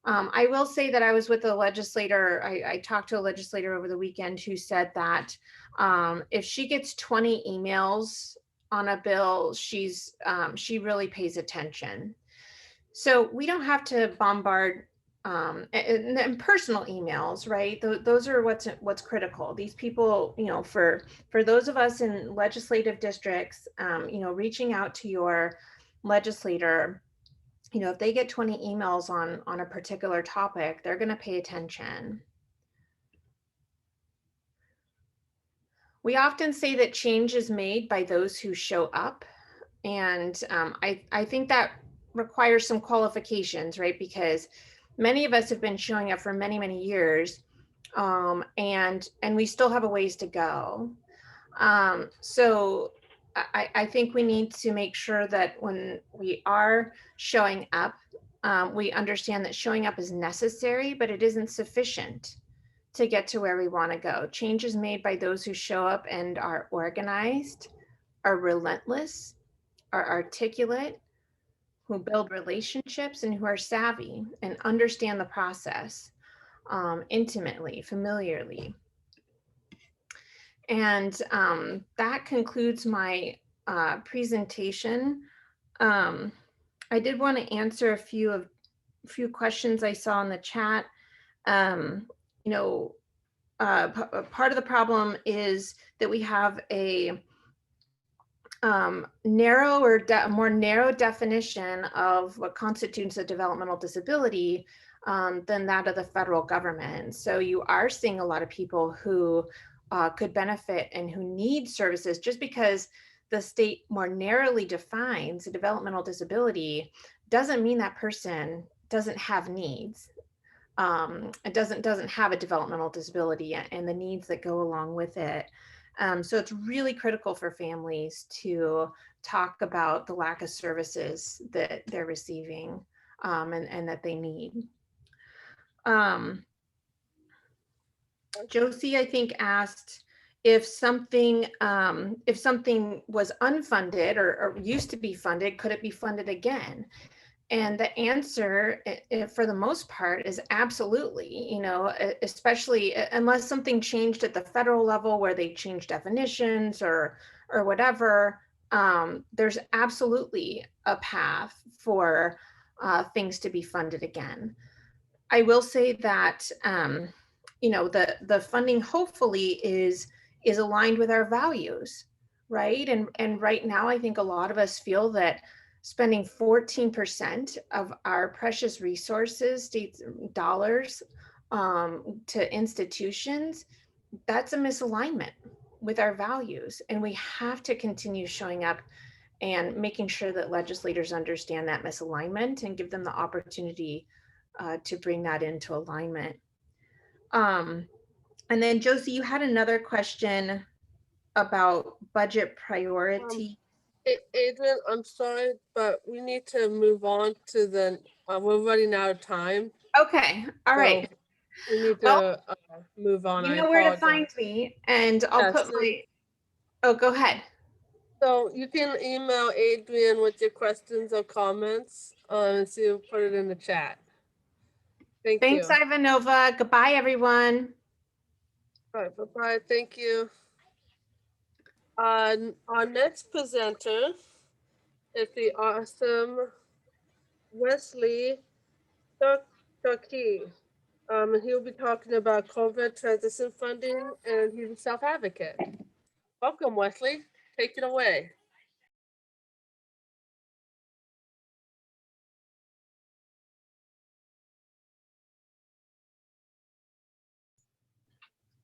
I will say that I was with a legislator, I talked to a legislator over the weekend who said that if she gets 20 emails on a bill, she really pays attention. So we don't have to bombard and personal emails, right? Those are what's critical. These people, for those of us in legislative districts, reaching out to your legislator, if they get 20 emails on a particular topic, they're going to pay attention. We often say that change is made by those who show up. And I think that requires some qualifications, right? Because many of us have been showing up for many, many years, and we still have a ways to go. So I think we need to make sure that when we are showing up, we understand that showing up is necessary, but it isn't sufficient to get to where we want to go. Change is made by those who show up and are organized, are relentless, are articulate, who build relationships, and who are savvy and understand the process intimately, familiarly. And that concludes my presentation. I did want to answer a few questions I saw in the chat. you know, part of the problem is that we have a narrow or more narrow definition of what constitutes a developmental disability than that of the federal government. So you are seeing a lot of people who could benefit and who need services. Just because the state more narrowly defines a developmental disability doesn't mean that person doesn't have needs. It doesn't have a developmental disability and the needs that go along with it. So it's really critical for families to talk about the lack of services that they're receiving and that they need. Josie, I think, asked if something was unfunded or used to be funded, could it be funded again? And the answer, for the most part, is absolutely, you know, especially unless something changed at the federal level where they changed definitions or whatever, there's absolutely a path for things to be funded again. I will say that, you know, the funding hopefully is aligned with our values, right? And right now, I think a lot of us feel that spending 14% of our precious resources, state dollars, to institutions, that's a misalignment with our values. And we have to continue showing up and making sure that legislators understand that misalignment and give them the opportunity to bring that into alignment. And then Josie, you had another question about budget priority. Adrian, I'm sorry, but we need to move on to the, we're running out of time. Okay, all right. We need to move on. You I know where to apologize. find me, and I'll put my, oh, go ahead. So you can email Adrian with your questions or comments, and so you'll put it in the chat. Thanks, you. Ivanova. Goodbye, everyone. All right, bye-bye. Thank you. Our next presenter is the awesome Wesley Turkey. And he'll be talking about COVID transition funding, and he's a self-advocate. Welcome, Wesley. Take it away.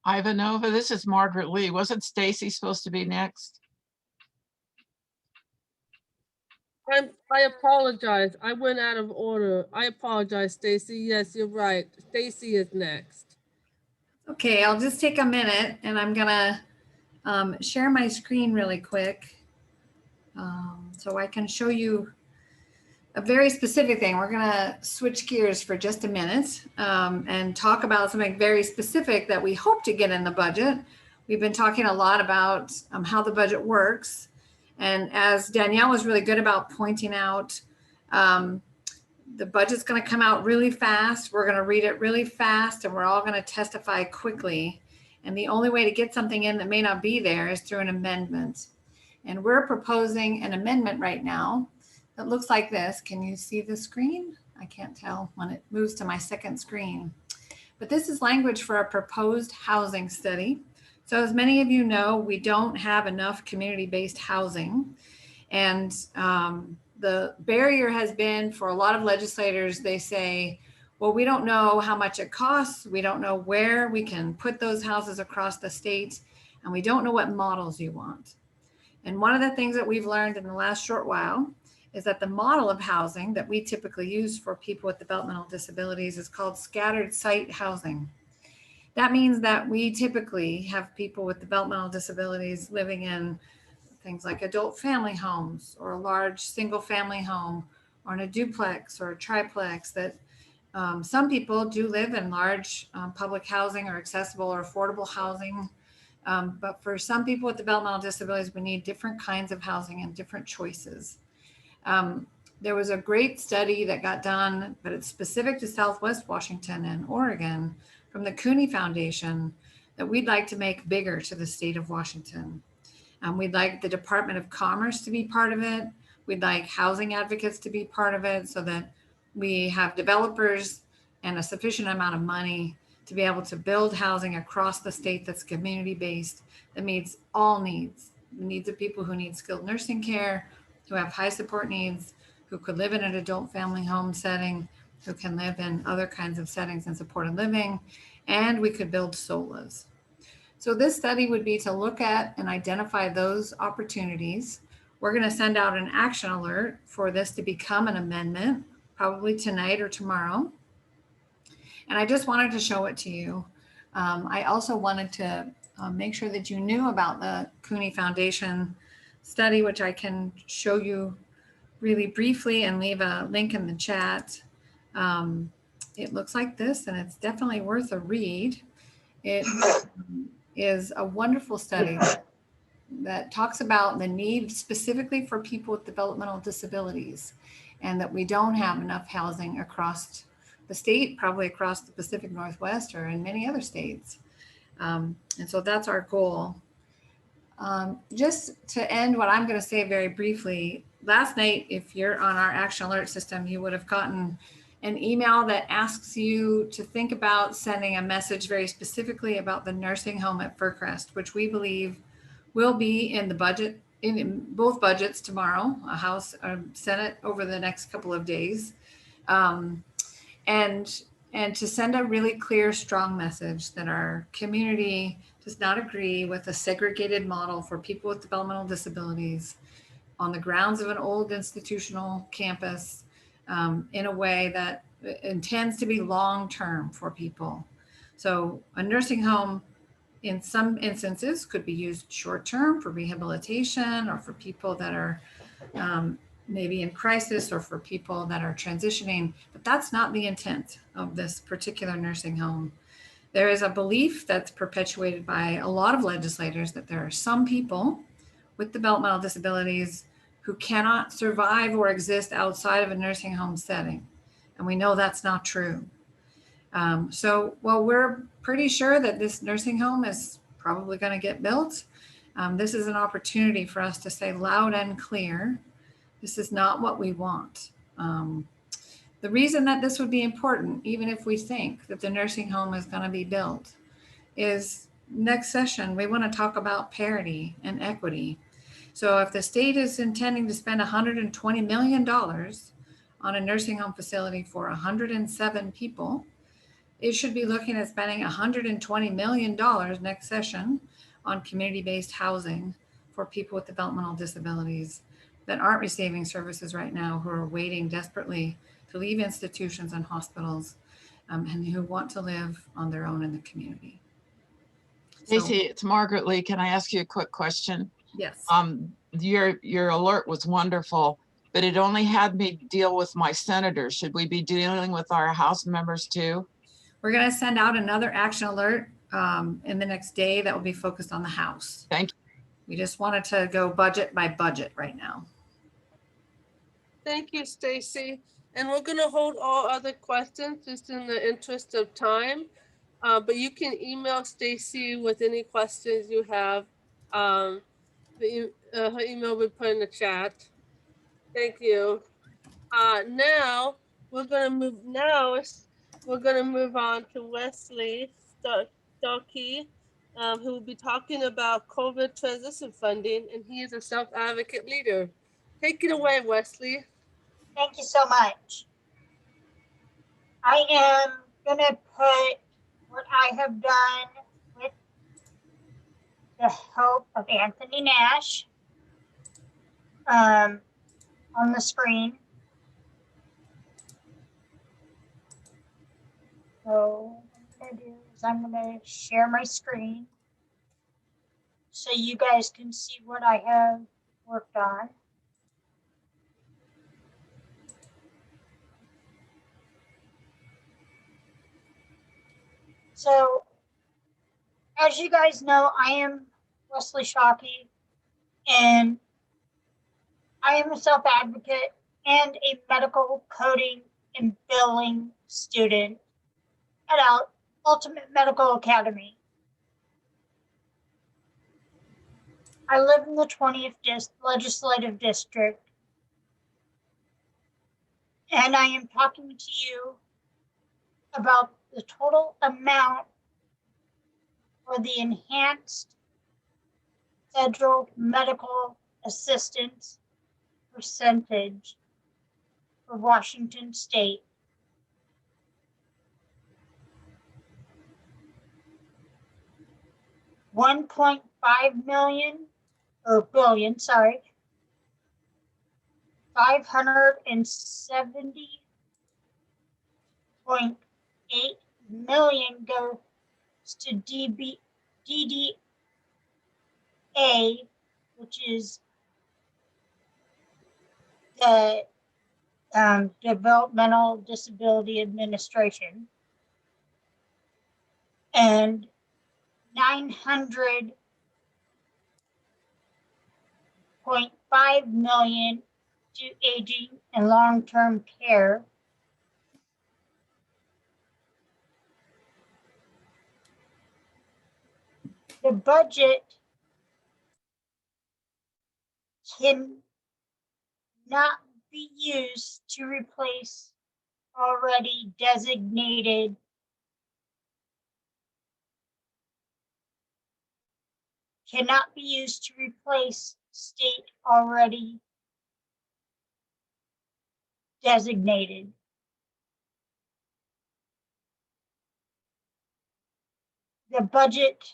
Ivanova, this is Margaret Lee. Wasn't Stacy supposed to be next? I apologize. I went out of order. I apologize, Stacy. Yes, you're right. Stacy is next. Okay, I'll just take a minute and I'm gonna share my screen really quick so I can show you a very specific thing. We're gonna switch gears for just a minute and talk about something very specific that we hope to get in the budget. We've been talking a lot about how the budget works. And as Danielle was really good about pointing out, the budget's going to come out really fast. We're going to read it really fast, and we're all going to testify quickly. And the only way to get something in that may not be there is through an amendment. And we're proposing an amendment right now that looks like this. Can you see the screen? I can't tell when it moves to my second screen. But this is language for a proposed housing study. So as many of you know, we don't have enough community-based housing. And the barrier has been for a lot of legislators, they say, well, we don't know how much it costs. We don't know where we can put those houses across the state. And we don't know what models you want. And one of the things that we've learned in the last short while is that the model of housing that we typically use for people with developmental disabilities is called scattered site housing. That means that we typically have people with developmental disabilities living in things like adult family homes or a large single family home or in a duplex or a triplex that some people do live in large public housing or accessible or affordable housing. But for some people with developmental disabilities, we need different kinds of housing and different choices. There was a great study that got done, but it's specific to Southwest Washington and Oregon from the Cuny Foundation that we'd like to make bigger to the state of Washington. We'd like the Department of Commerce to be part of it. We'd like housing advocates to be part of it so that we have developers and a sufficient amount of money to be able to build housing across the state that's community-based, that meets all needs, the needs of people who need skilled nursing care, who have high support needs, who could live in an adult family home setting, who can live in other kinds of settings and supported living, and we could build SOLAs. So this study would be to look at and identify those opportunities. We're going to send out an action alert for this to become an amendment, probably tonight or tomorrow. And I just wanted to show it to you. I also wanted to make sure that you knew about the Cuny Foundation study, which I can show you really briefly and leave a link in the chat. It looks like this, and it's definitely worth a read. It is a wonderful study that talks about the need specifically for people with developmental disabilities, and that we don't have enough housing across the state, probably across the Pacific Northwest or in many other states. And so that's our goal. Just to end what I'm going to say very briefly, last night, if you're on our action alert system, you would have gotten an email that asks you to think about sending a message very specifically about the nursing home at Fircrest, which we believe will be in the budget, in both budgets tomorrow, a House or Senate over the next couple of days. And to send a really clear, strong message that our community does not agree with a segregated model for people with developmental disabilities on the grounds of an old institutional campus, in a way that intends to be long-term for people. So a nursing home in some instances could be used short-term for rehabilitation or for people that are maybe in crisis or for people that are transitioning, but that's not the intent of this particular nursing home. There is a belief that's perpetuated by a lot of legislators that there are some people with developmental disabilities who cannot survive or exist outside of a nursing home setting. And we know that's not true. So while we're pretty sure that this nursing home is probably going to get built, this is an opportunity for us to say loud and clear, this is not what we want. The reason that this would be important, even if we think that the nursing home is going to be built, is next session, we want to talk about parity and equity. So if the state is intending to spend $120 million on a nursing home facility for 107 people, it should be looking at spending $120 million next session on community-based housing for people with developmental disabilities that aren't receiving services right now, who are waiting desperately to leave institutions and hospitals, and who want to live on their own in the community. Stacey, it's Margaret Lee. Can I ask you a quick question? Yes. Your alert was wonderful, but it only had me deal with my senators. Should we be dealing with our House members too? We're going to send out another action alert in the next day that will be focused on the House. Thank you. We just wanted to go budget by budget right now. Thank you, Stacy. And we're going to hold all other questions just in the interest of time. But you can email Stacy with any questions you have. Her email will be put in the chat. Thank you. Now we're going to move. We're going to move on to Wesley Starkey, who will be talking about COVID transition funding, and he is a self-advocate leader. Take it away, Wesley. Thank you so much. I am going to put what I have done with the help of Anthony Nash on the screen. So what I'm going to do is I'm going to share my screen so you guys can see what I have worked on. So, as you guys know, I am Wesley Shockey, and I am a self-advocate and a medical coding and billing student at Ultimate Medical Academy. I live in the 20th Legislative District, and I am talking to you about the total amount for the enhanced federal medical assistance percentage for Washington State. $1.5 million or billion, sorry, 570.8 million goes to DDA, which is the Developmental Disability Administration, and 900.5 million to aging and long-term care. The budget can not be used to replace already designated cannot be used to replace state already designated. The budget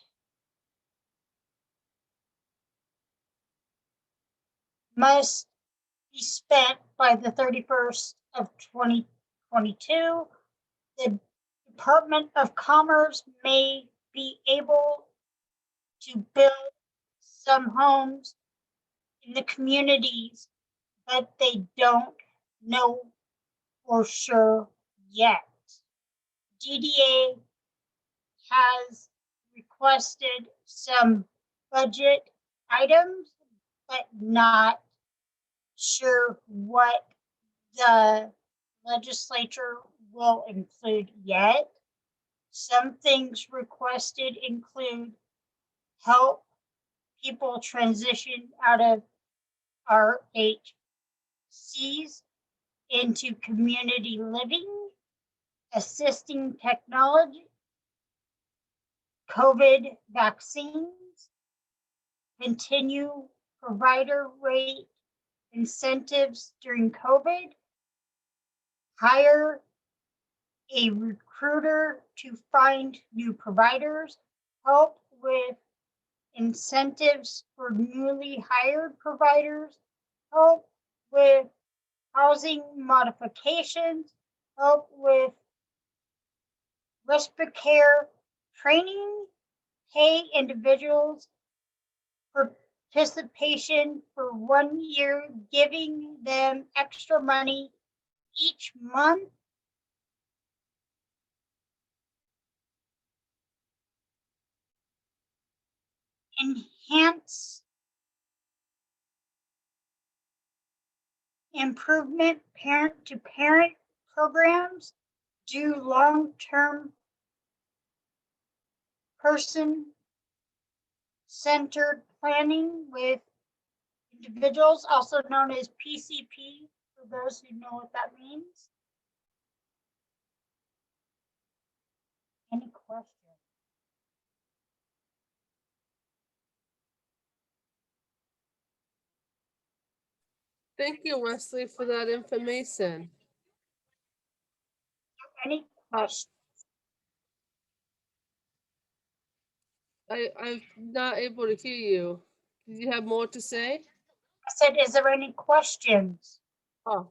must be spent by the 31st of 2022. The Department of Commerce may be able to build some homes in the communities, but they don't know for sure yet. DDA has requested some budget items, but not sure what the legislature will include yet. Some things requested include help people transition out of RHCs into community living, assisting technology, COVID vaccines, continue provider rate incentives during COVID, hire a recruiter to find new providers, help with incentives for newly hired providers, help with housing modifications, help with respite care training, pay individuals participation for 1 year, giving them extra money each month. Enhance improvement parent-to-parent programs, do long-term person-centered planning with individuals, also known as PCP, for those who know what that means. Any questions? Thank you, Wesley, for that information. Any questions? I'm not able to hear you. Did you have more to say? I said, is there any questions? Oh.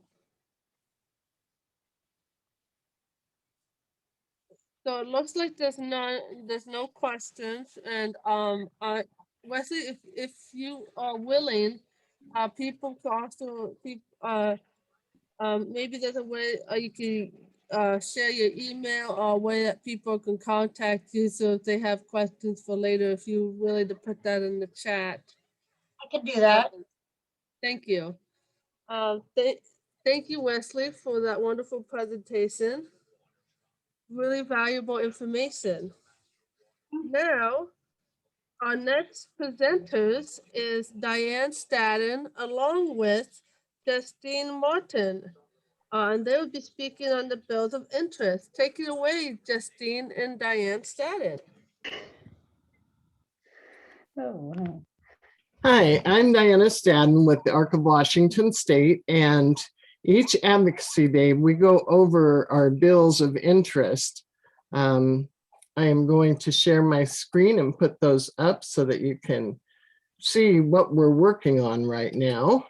So it looks like there's no questions, and Wesley, if you are willing, people can also maybe there's a way you can share your email or a way that people can contact you. So if they have questions for later, if you're willing to put that in the chat. I can do that. Thank you. Thank you, Wesley, for that wonderful presentation. Really valuable information. Now, our next presenters is Diane Stanton, along with Justine Martin. And they will be speaking on the bills of interest. Take it away, Justine and Diane Stanton. Oh, wow. Hi, I'm Diana Stanton with the Arc of Washington State, and each Advocacy Day, we go over our bills of interest. I am going to share my screen and put those up so that you can see what we're working on right now.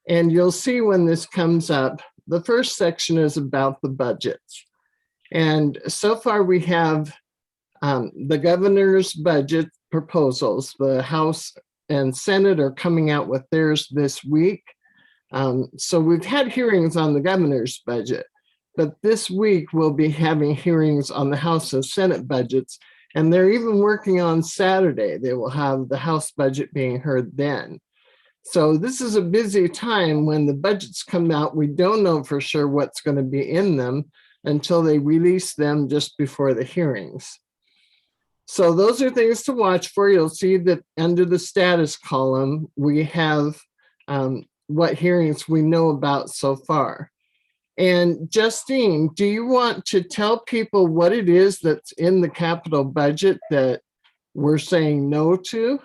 And you'll see when this comes up, the first section is about the budgets. And so far we have the governor's budget proposals. The House and Senate are coming out with theirs this week. So we've had hearings on the governor's budget, but this week we'll be having hearings on the House and Senate budgets, and they're even working on Saturday. They will have the House budget being heard then. So this is a busy time. When the budgets come out, we don't know for sure what's going to be in them until they release them just before the hearings. So those are things to watch for. You'll see that under the status column, we have what hearings we know about so far. And Justine, do you want to tell people what it is that's in the capital budget that we're saying no to?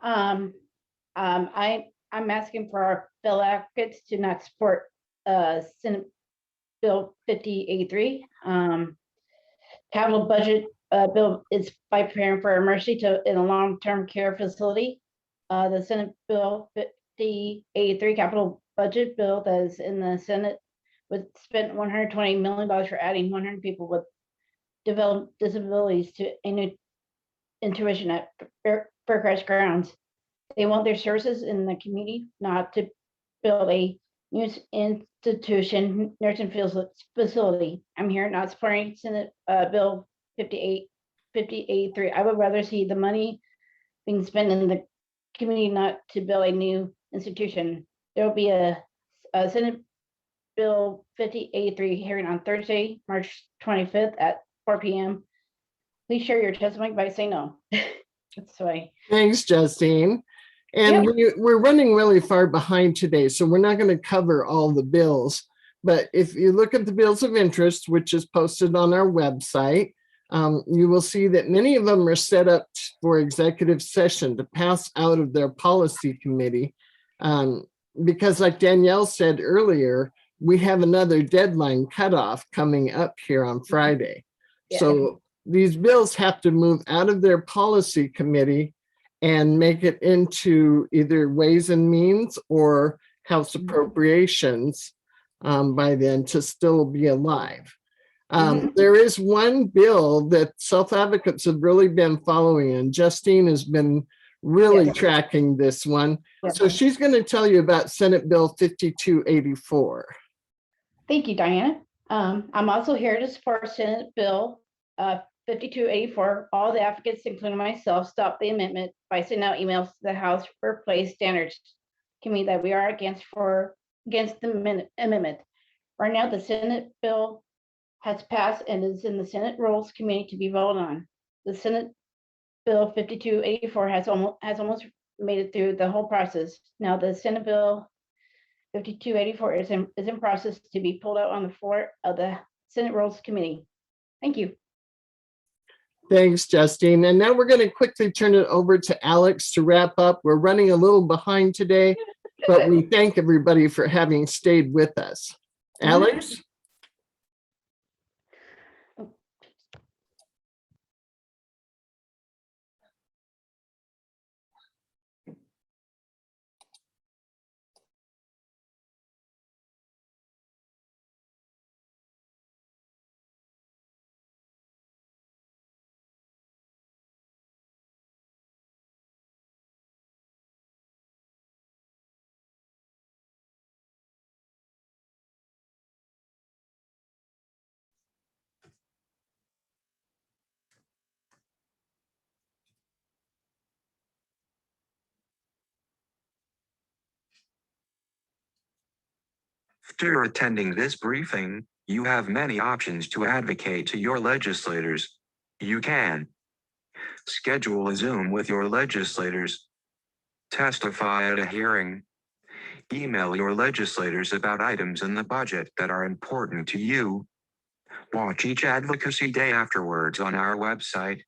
I'm asking for our bill advocates to not support Senate Bill 5083. Capital budget bill is by preparing for emergency in a long-term care facility. The Senate Bill 5083 capital budget bill that is in the Senate would spend $120 million for adding 100 people with developmental disabilities to intuition at Faircrest grounds. They want their services in the community, not to build a new institution, nursing facility. I'm here not supporting Senate Bill 5083. I would rather see the money being spent in the community, not to build a new institution. There will be a Senate Bill 5083 hearing on Thursday, March 25th at 4 p.m. Please share your testimony by saying no. That's why. Thanks, Justine. And we're running really far behind today, so we're not going to cover all the bills. But if you look at the bills of interest, which is posted on our website, you will see that many of them are set up for executive session to pass out of their policy committee. Because like Danielle said earlier, we have another deadline cutoff coming up here on Friday. Yeah. So these bills have to move out of their policy committee and make it into either Ways and Means or House Appropriations by then to still be alive. There is one bill that self-advocates have really been following, and Justine has been really tracking this one. So she's going to tell you about Senate Bill 5284. Thank you, Diana. I'm also here to support Senate Bill 5284. All the advocates, including myself, stop the amendment by sending out emails to the House Workplace Standards Committee that we are against the amendment. Right now, the Senate bill has passed and is in the Senate Rules Committee to be voted on. The Senate Bill 5284 has almost made it through the whole process. Now the Senate Bill 5284 is in process to be pulled out on the floor of the Senate Rules Committee. Thank you. Thanks, Justine. And now we're going to quickly turn it over to Alex to wrap up. We're running a little behind today, but we thank everybody for having stayed with us. Alex? After attending this briefing, you have many options to advocate to your legislators. You can schedule a Zoom with your legislators, testify at a hearing, Email your legislators about items in the budget that are important to you. Watch each Advocacy Day afterwards on our website.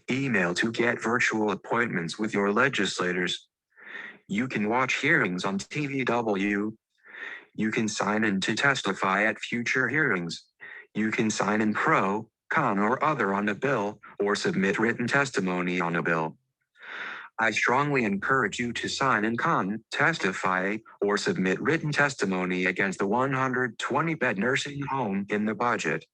Email to get virtual appointments with your legislators. You can watch hearings on TVW. You can sign in to testify at future hearings. You can sign in pro, con, or other on a bill, or submit written testimony on a bill. I strongly encourage you to sign in con, testify, or submit written testimony against the 120-bed nursing home in the budget.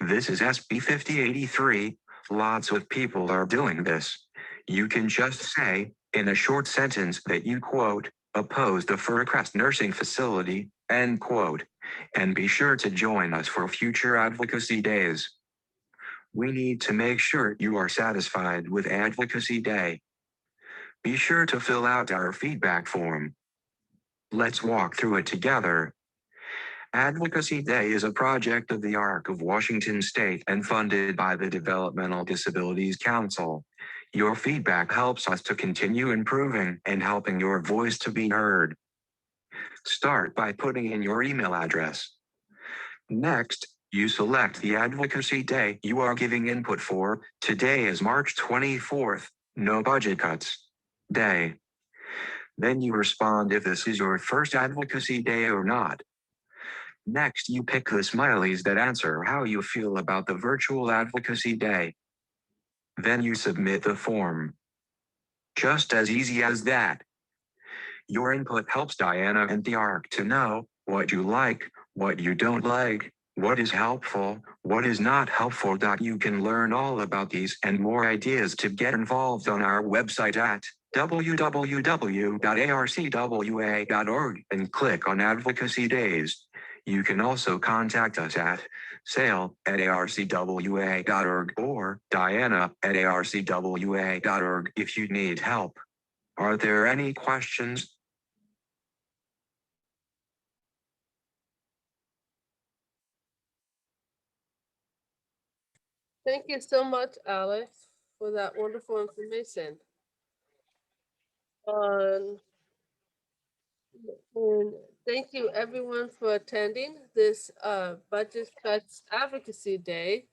This is SB 5083. Lots of people are doing this. You can just say, in a short sentence, that you, quote, oppose the Fircrest nursing facility, end quote, and be sure to join us for future advocacy days. We need to make sure you are satisfied with Advocacy Day. Be sure to fill out our feedback form. Let's walk through it together. Advocacy Day is a project of the ARC of Washington State and funded by the Developmental Disabilities Council. Your feedback helps us to continue improving and helping your voice to be heard. Start by putting in your email address. Next, you select the Advocacy Day you are giving input for. Today is March 24th, no budget cuts day. Then you respond if this is your first Advocacy Day or not. Next, you pick the smileys that answer how you feel about the virtual Advocacy Day. Then you submit the form. Just as easy as that. Your input helps Diana and the ARC to know what you like, what you don't like, what is helpful, what is not helpful. You can learn all about these and more ideas to get involved on our website at www.arcwa.org and click on Advocacy Days. You can also contact us at sale@arcwa.org or diana@arcwa.org if you need help. Are there any questions? Thank you so much, Alex, for that wonderful information. And thank you everyone for attending this Budget Cuts Advocacy Day.